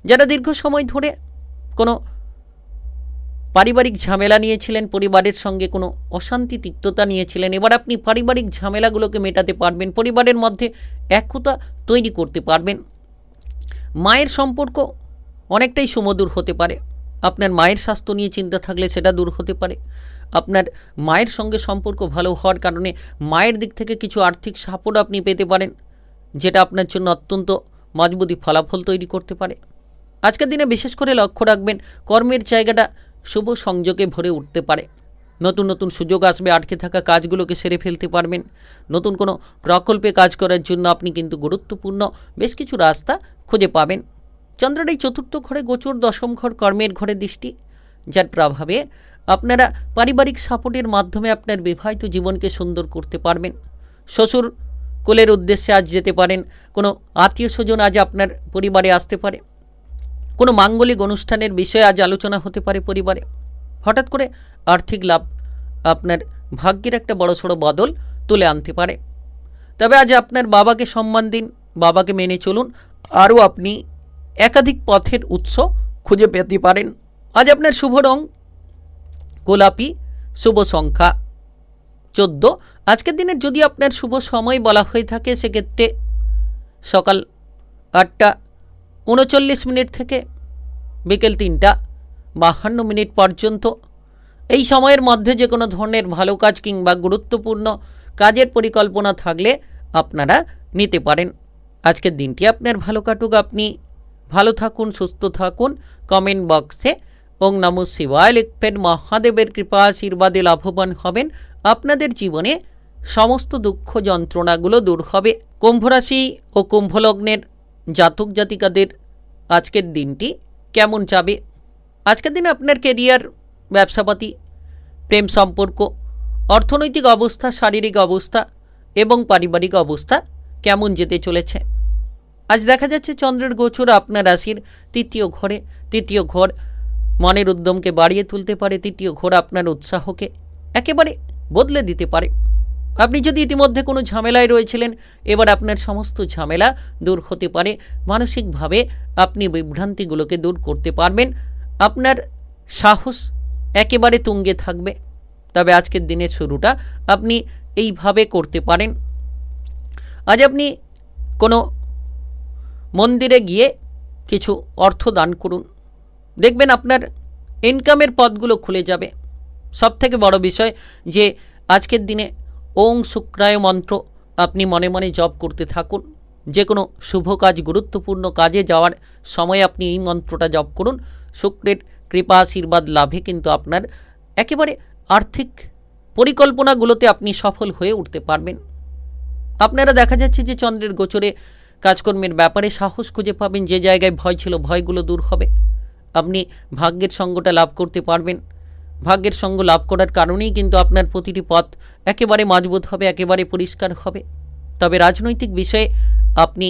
যারা দীর্ঘ সময় ধরে কোনো পারিবারিক ঝামেলা নিয়েছিলেন, পরিবারের সঙ্গে কোনো অশান্তি তিক্ততা নিয়েছিলেন, এবার আপনি পারিবারিক ঝামেলাগুলোকে মেটাতে পারবেন, পরিবারের মধ্যে একতা তৈরি করতে পারবেন। মায়ের সম্পর্ক অনেকটাই সুমধুর হতে পারে। আপনার মায়ের স্বাস্থ্য নিয়ে চিন্তা থাকলে সেটা দূর হতে পারে। আপনার মায়ের সঙ্গে সম্পর্ক ভালো হওয়ার কারণে মায়ের দিক থেকে কিছু আর্থিক সাপোর্ট আপনি পেতে পারেন, যেটা আপনার জন্য অত্যন্ত মজবুতি ফলাফল তৈরি করতে পারে। আজকের দিনে বিশেষ করে লক্ষ্য রাখবেন, কর্মের জায়গাটা শুভ সংযোগে ভরে উঠতে পারে। নতুন নতুন সুযোগ আসবে, আটকে থাকা কাজগুলোকে সেরে ফেলতে পারবেন। নতুন কোনো প্রকল্পে কাজ করার জন্য আপনি কিন্তু গুরুত্বপূর্ণ বেশ কিছু রাস্তা খুঁজে পাবেন। চন্দ্রের এই চতুর্থ ঘরে গোচর, দশম ঘর কর্মের ঘরে দৃষ্টি, যার প্রভাবে আপনারা পারিবারিক সাপোর্টের মাধ্যমে আপনার বিবাহিত জীবনকে সুন্দর করতে পারবেন। শ্বশুর কোলের উদ্দেশ্যে আজ যেতে পারেন, কোনো আত্মীয় স্বজন আজ আপনার পরিবারে আসতে পারে, কোনো মাঙ্গলিক অনুষ্ঠানের বিষয়ে আজ আলোচনা হতে পারে পরিবারে। হঠাৎ করে আর্থিক লাভ আপনার ভাগ্যের একটা বড়সড় বদল তুলে আনতে পারে। তবে আজ আপনার বাবাকে সম্মান দিন, বাবাকে মেনে চলুন। আরও আপনি একাধিক পথের উৎস খুঁজে পেতে পারেন। আজ আপনার শুভ রং গোলাপি, শুভ সংখ্যা 14। আজকের দিনের যদি আপনার শুভ সময় বলা হয়ে থাকে, সেক্ষেত্রে সকাল 8:39 থেকে বিকেল 3:52 পর্যন্ত। এই সময়ের মধ্যে যে কোনো ধরনের ভালো কাজ কিংবা গুরুত্বপূর্ণ কাজের পরিকল্পনা থাকলে আপনারা নিতে পারেন। আজকের দিনটি আপনার ভালো কাটুক, আপনি ভালো থাকুন, সুস্থ থাকুন। কমেন্ট বক্সে ওং নমঃ শিবায় লিখবেন। মহাদেবের কৃপা আশীর্বাদে লাভবান হবেন। আপনাদের জীবনে সমস্ত দুঃখ যন্ত্রণাগুলো দূর হবে। কুম্ভ রাশি ও কুম্ভ লগ্নের জাতক জাতিকাদের আজকের দিনটি কেমন যাবে? আজকের দিনে আপনার কেরিয়ার, ব্যবসাপাতি, প্রেম সম্পর্ক, অর্থনৈতিক অবস্থা, শারীরিক অবস্থা এবং পারিবারিক অবস্থা কেমন যেতে চলেছে? আজ দেখা যাচ্ছে চন্দ্রের গোচর আপনার রাশির তৃতীয় ঘরে। তৃতীয় ঘর মনের উদ্যমকে বাড়িয়ে তুলতে পারে। তৃতীয় ঘর আপনার উৎসাহকে একেবারে বদলে দিতে পারে। আপনি যদি ইতিমধ্যে কোনো ঝামেলায় রয়েছিলেন, এবার আপনার সমস্ত ঝামেলা দূর হতে পারে। মানসিকভাবে আপনি বিভ্রান্তিগুলোকে দূর করতে পারবেন। আপনার সাহস একেবারে তুঙ্গে থাকবে। তবে আজকের দিনের শুরুটা আপনি এইভাবে করতে পারেন। আজ আপনি কোনো মন্দিরে গিয়ে কিছু অর্থ দান করুন, দেখবেন আপনার ইনকামের পথগুলো খুলে যাবে। সবথেকে বড় বিষয় যে আজকের দিনে ওং শুক্রায় মন্ত্র আপনি মনে মনে জপ করতে থাকুন। যে কোনো শুভ কাজ, গুরুত্বপূর্ণ কাজে যাওয়ার সময় আপনি এই মন্ত্রটা জপ করুন। শুক্রের কৃপা আশীর্বাদ লাভে কিন্তু আপনার একেবারে আর্থিক পরিকল্পনাগুলোতে আপনি সফল হয়ে উঠতে পারবেন। আপনারা দেখা যাচ্ছে যে চন্দ্রের গোচরে কাজকর্মের ব্যাপারে সাহস খুঁজে পাবেন। যে জায়গায় ভয় ছিল, ভয়গুলো দূর হবে। আপনি ভাগ্যের সঙ্গটা লাভ করতে পারবেন। ভাগ্যের সঙ্গ লাভ করার কারণেই কিন্তু আপনার প্রতিটি পথ একেবারে মজবুত হবে, একেবারে পরিষ্কার হবে। তবে রাজনৈতিক বিষয়ে আপনি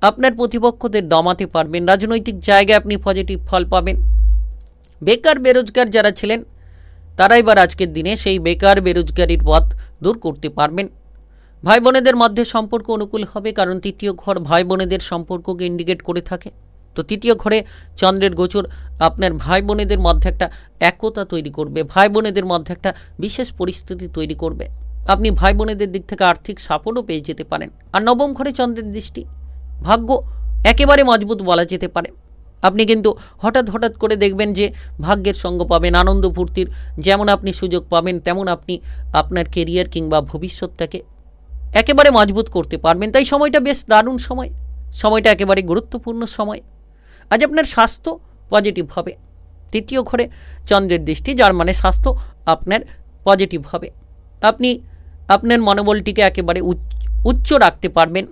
আপনার প্রতিপক্ষদের দমাতে পারবেন। রাজনৈতিক জায়গায় আপনি পজিটিভ ফল পাবেন। বেকার বেরোজগার যারা ছিলেন, তারা এবার আজকের দিনে সেই বেকার বেরোজগারির পথ দূর করতে পারবেন। ভাই বোনেদের মধ্যে সম্পর্ক অনুকূল হবে, কারণ তৃতীয় ঘর ভাই বোনেদের সম্পর্ককে ইন্ডিকেট করে থাকে। তো তৃতীয় ঘরে চন্দ্রের গোচর আপনার ভাই বোনেদের মধ্যে একটা একতা তৈরি করবে, ভাই বোনেদের মধ্যে একটা বিশেষ পরিস্থিতি তৈরি করবে। আপনি ভাই বোনেদের দিক থেকে আর্থিক সাপোর্টও পেয়ে যেতে পারেন। আর নবম ঘরে চন্দ্রের দৃষ্টি, ভাগ্য একেবারে মজবুত বলা যেতে পারে। আপনি কিন্তু হঠাৎ করে দেখবেন যে ভাগ্যের সঙ্গ পাবেন, আনন্দ ফুর্তির যেমন আপনি সুযোগ পাবেন, তেমন আপনি আপনার কেরিয়ার কিংবা ভবিষ্যৎটাকে একেবারে মজবুত করতে পারবেন। তাই সময়টা বেশ দারুণ সময়, সময়টা একেবারে গুরুত্বপূর্ণ সময়। আজ আপনার স্বাস্থ্য পজিটিভ হবে। তৃতীয় ঘরে চন্দ্রের দৃষ্টি, যার মানে স্বাস্থ্য আপনার পজিটিভ হবে। আপনি আপনার মনোবলটিকে একেবারে উচ্চ রাখতে পারবেন।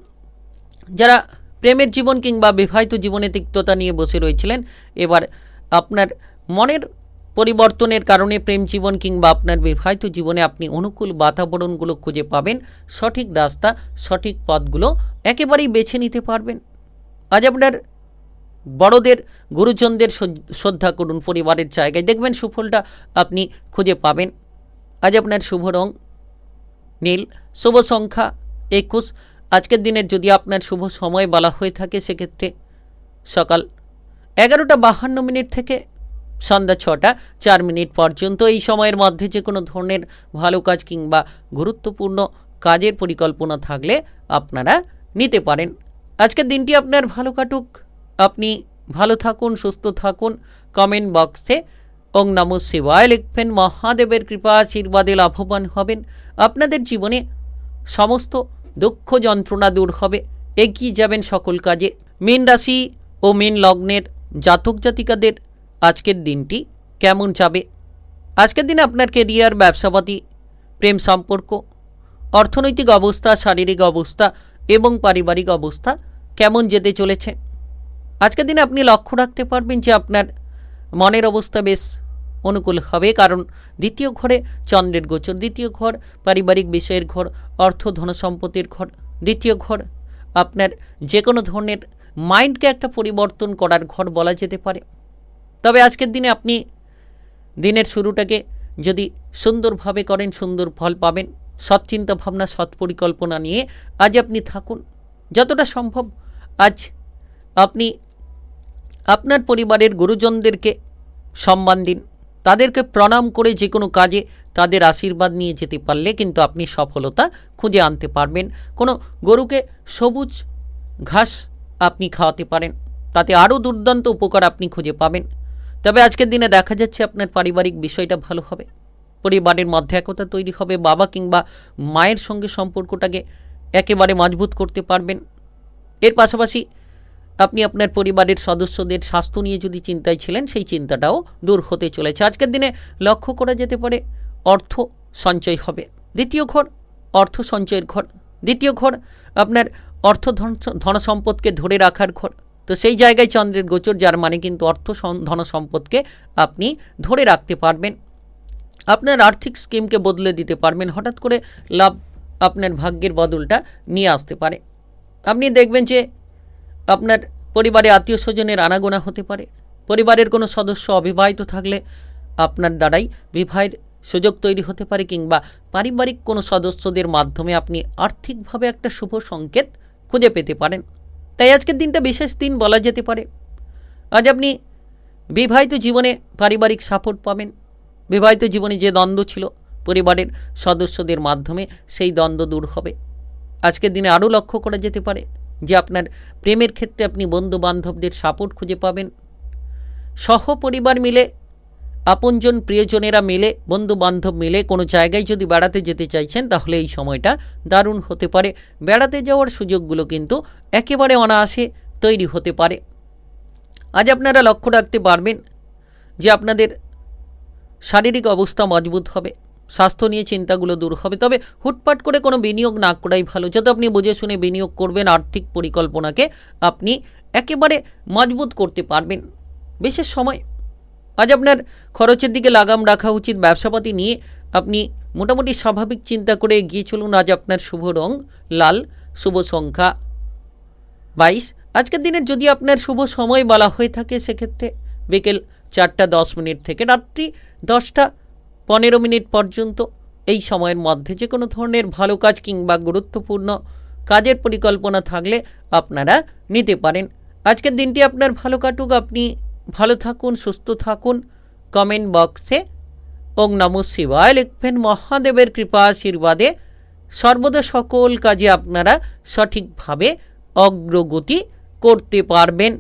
যারা প্রেমের জীবন কিংবা বিবাহিত জীবনে তিক্ততা নিয়ে বসে রয়েছিলেন, এবার আপনার মনের পরিবর্তনের কারণে প্রেম জীবন কিংবা আপনার বিবাহিত জীবনে আপনি অনুকূল বাতাবরণগুলো খুঁজে পাবেন। সঠিক রাস্তা, সঠিক পথগুলো একেবারেই বেছে নিতে পারবেন। আজ আপনার বড়দের, গুরুজনদের শ্রদ্ধা করুন। পরিবারের জায়গায় দেখবেন সুফলটা আপনি খুঁজে পাবেন। আজ আপনার শুভ রং নীল, শুভ সংখ্যা 21। আজকের দিনের যদি আপনার শুভ সময় বলা হয়ে থাকে সেক্ষেত্রে সকাল 11:52 থেকে সন্ধ্যা 6:04 পর্যন্ত। এই সময়ের মধ্যে যে কোনো ধরনের ভালো কাজ কিংবা গুরুত্বপূর্ণ কাজের পরিকল্পনা থাকলে আপনারা নিতে পারেন। আজকের দিনটি আপনার ভালো কাটুক, আপনি ভালো থাকুন, সুস্থ থাকুন। কমেন্ট বক্সে ওং নমঃ শিবায় লিখবেন। মহাদেবের কৃপা আশীর্বাদে লাভবান হবেন। আপনাদের জীবনে সমস্ত দুঃখ যন্ত্রণা দূর হবে, এগিয়ে যাবেন সকল কাজে। মীন রাশি ও মীন লগ্নের জাতক জাতিকাদের আজকের দিনটি কেমন যাবে? আজকের দিনে আপনার কেরিয়ার, ব্যবসাপাতি, প্রেম সম্পর্ক, অর্থনৈতিক অবস্থা, শারীরিক অবস্থা এবং পারিবারিক অবস্থা কেমন যেতে চলেছে? আজকের দিনে আপনি লক্ষ্য রাখতে পারবেন যে আপনার মনের অবস্থা বেশ অনুকূল হবে, কারণ দ্বিতীয় ঘরে চন্দ্রের গোচর। দ্বিতীয় ঘর পারিবারিক বিষয়ের ঘর, অর্থ ধন সম্পত্তির ঘর। দ্বিতীয় ঘর আপনার যে কোনো ধরনের মাইন্ডকে একটা পরিবর্তন করার ঘর বলা যেতে পারে। তবে আজকের দিনে আপনি দিনের শুরুটাকে যদি সুন্দরভাবে করেন, সুন্দর ফল পাবেন। সৎ চিন্তা ভাবনা, সৎ পরিকল্পনা নিয়ে আজ আপনি থাকুন। যতটা সম্ভব আজ আপনি আপনার পরিবারের গুরুজনদেরকে সম্মান দিন, তাদেরকে প্রণাম করে যে কোনো কাজে তাদের আশীর্বাদ নিয়ে যেতে পারলে কিন্তু আপনি সফলতা খুঁজে আনতে পারবেন। কোনো গরুকে সবুজ ঘাস আপনি খাওয়াতে পারেন, তাতে আরও দুর্দান্ত উপকার আপনি খুঁজে পাবেন। তবে আজকের দিনে দেখা যাচ্ছে আপনার পারিবারিক বিষয়টা ভালো হবে, পরিবারের মধ্যে একতা তৈরি হবে। বাবা কিংবা মায়ের সঙ্গে সম্পর্কটাকে একেবারে মজবুত করতে পারবেন। এর পাশাপাশি আপনি আপনার পরিবারের সদস্যদের স্বাস্থ্য নিয়ে যদি চিন্তায় ছিলেন, সেই চিন্তাটাও দূর হতে চলেছে। আজকের দিনে লক্ষ্য করা যেতে পারে অর্থ সঞ্চয় হবে। দ্বিতীয় ঘর অর্থ সঞ্চয়ের ঘর। দ্বিতীয় ঘর আপনার অর্থ ধন সম্পদকে ধরে রাখার ঘর। তো সেই জায়গায় চন্দ্রের গোচর, যার মানে কিন্তু অর্থ ধন সম্পদকে আপনি ধরে রাখতে পারবেন। আপনার আর্থিক স্কিমকে বদলে দিতে পারবেন। হঠাৎ করে লাভ আপনার ভাগ্যের বদলটা নিয়ে আসতে পারে। আপনি দেখবেন যে আপনার পরিবারে আত্মীয় স্বজনের আনাগোনা হতে পারে। পরিবারের কোনো সদস্য অবিবাহিত থাকলে আপনার দ্বারাই বিবাহের সুযোগ তৈরি হতে পারে, কিংবা পারিবারিক কোনো সদস্যদের মাধ্যমে আপনি আর্থিকভাবে একটা শুভ সংকেত খুঁজে পেতে পারেন। তাই আজকের দিনটা বিশেষ দিন বলা যেতে পারে। আজ আপনি বিবাহিত জীবনে পারিবারিক সাপোর্ট পাবেন। বিবাহিত জীবনে যে দ্বন্দ্ব ছিল পরিবারের সদস্যদের মাধ্যমে, সেই দ্বন্দ্ব দূর হবে। আজকের দিনে আরও লক্ষ্য করা যেতে পারে যে আপনার প্রেমের ক্ষেত্রে আপনি বন্ধু বান্ধবদের সাপোর্ট খুঁজে পাবেন। সহপরিবার মিলে, আপনজন প্রিয়জনেরা মিলে, বন্ধু বান্ধব মিলে কোনো জায়গায় যদি বেড়াতে যেতে চাইছেন, তাহলে এই সময়টা দারুণ হতে পারে। বেড়াতে যাওয়ার সুযোগগুলো কিন্তু একেবারে অনায়াসে তৈরি হতে পারে। আজ আপনারা লক্ষ্য রাখতে পারবেন যে আপনাদের শারীরিক অবস্থা মজবুত হবে, স্বাস্থ্য নিয়ে চিন্তাগুলো দূর হবে। তবে হুটপাট করে কোনো বিনিয়োগ না করাই ভালো। যত আপনি বুঝে শুনে বিনিয়োগ করবেন, আর্থিক পরিকল্পনাকে আপনি একেবারে মজবুত করতে পারবেন। বিশেষ সময় আজ আপনার খরচের দিকে লাগাম রাখা উচিত। ব্যবসাপাতি নিয়ে আপনি মোটামুটি স্বাভাবিক চিন্তা করে এগিয়ে চলুন। আজ আপনার শুভ রং লাল, শুভ সংখ্যা 22। আজকের দিনের যদি আপনার শুভ সময় বলা হয়ে থাকে সেক্ষেত্রে বিকেল 4:10 থেকে রাত্রি 10:15 পর্যন্ত। এই সময়ের মধ্যে যে কোনো ধরনের ভালো কাজ কিংবা গুরুত্বপূর্ণ কাজের পরিকল্পনা থাকলে আপনারা নিতে পারেন। আজকের দিনটি আপনার ভালো কাটুক, আপনি ভালো থাকুন, সুস্থ থাকুন। কমেন্ট বক্সে ওং নমঃ শিবায় লিখবেন। মহাদেবের কৃপা আশীর্বাদে সর্বদা সকল কাজে আপনারা সঠিকভাবে অগ্রগতি করতে পারবেন।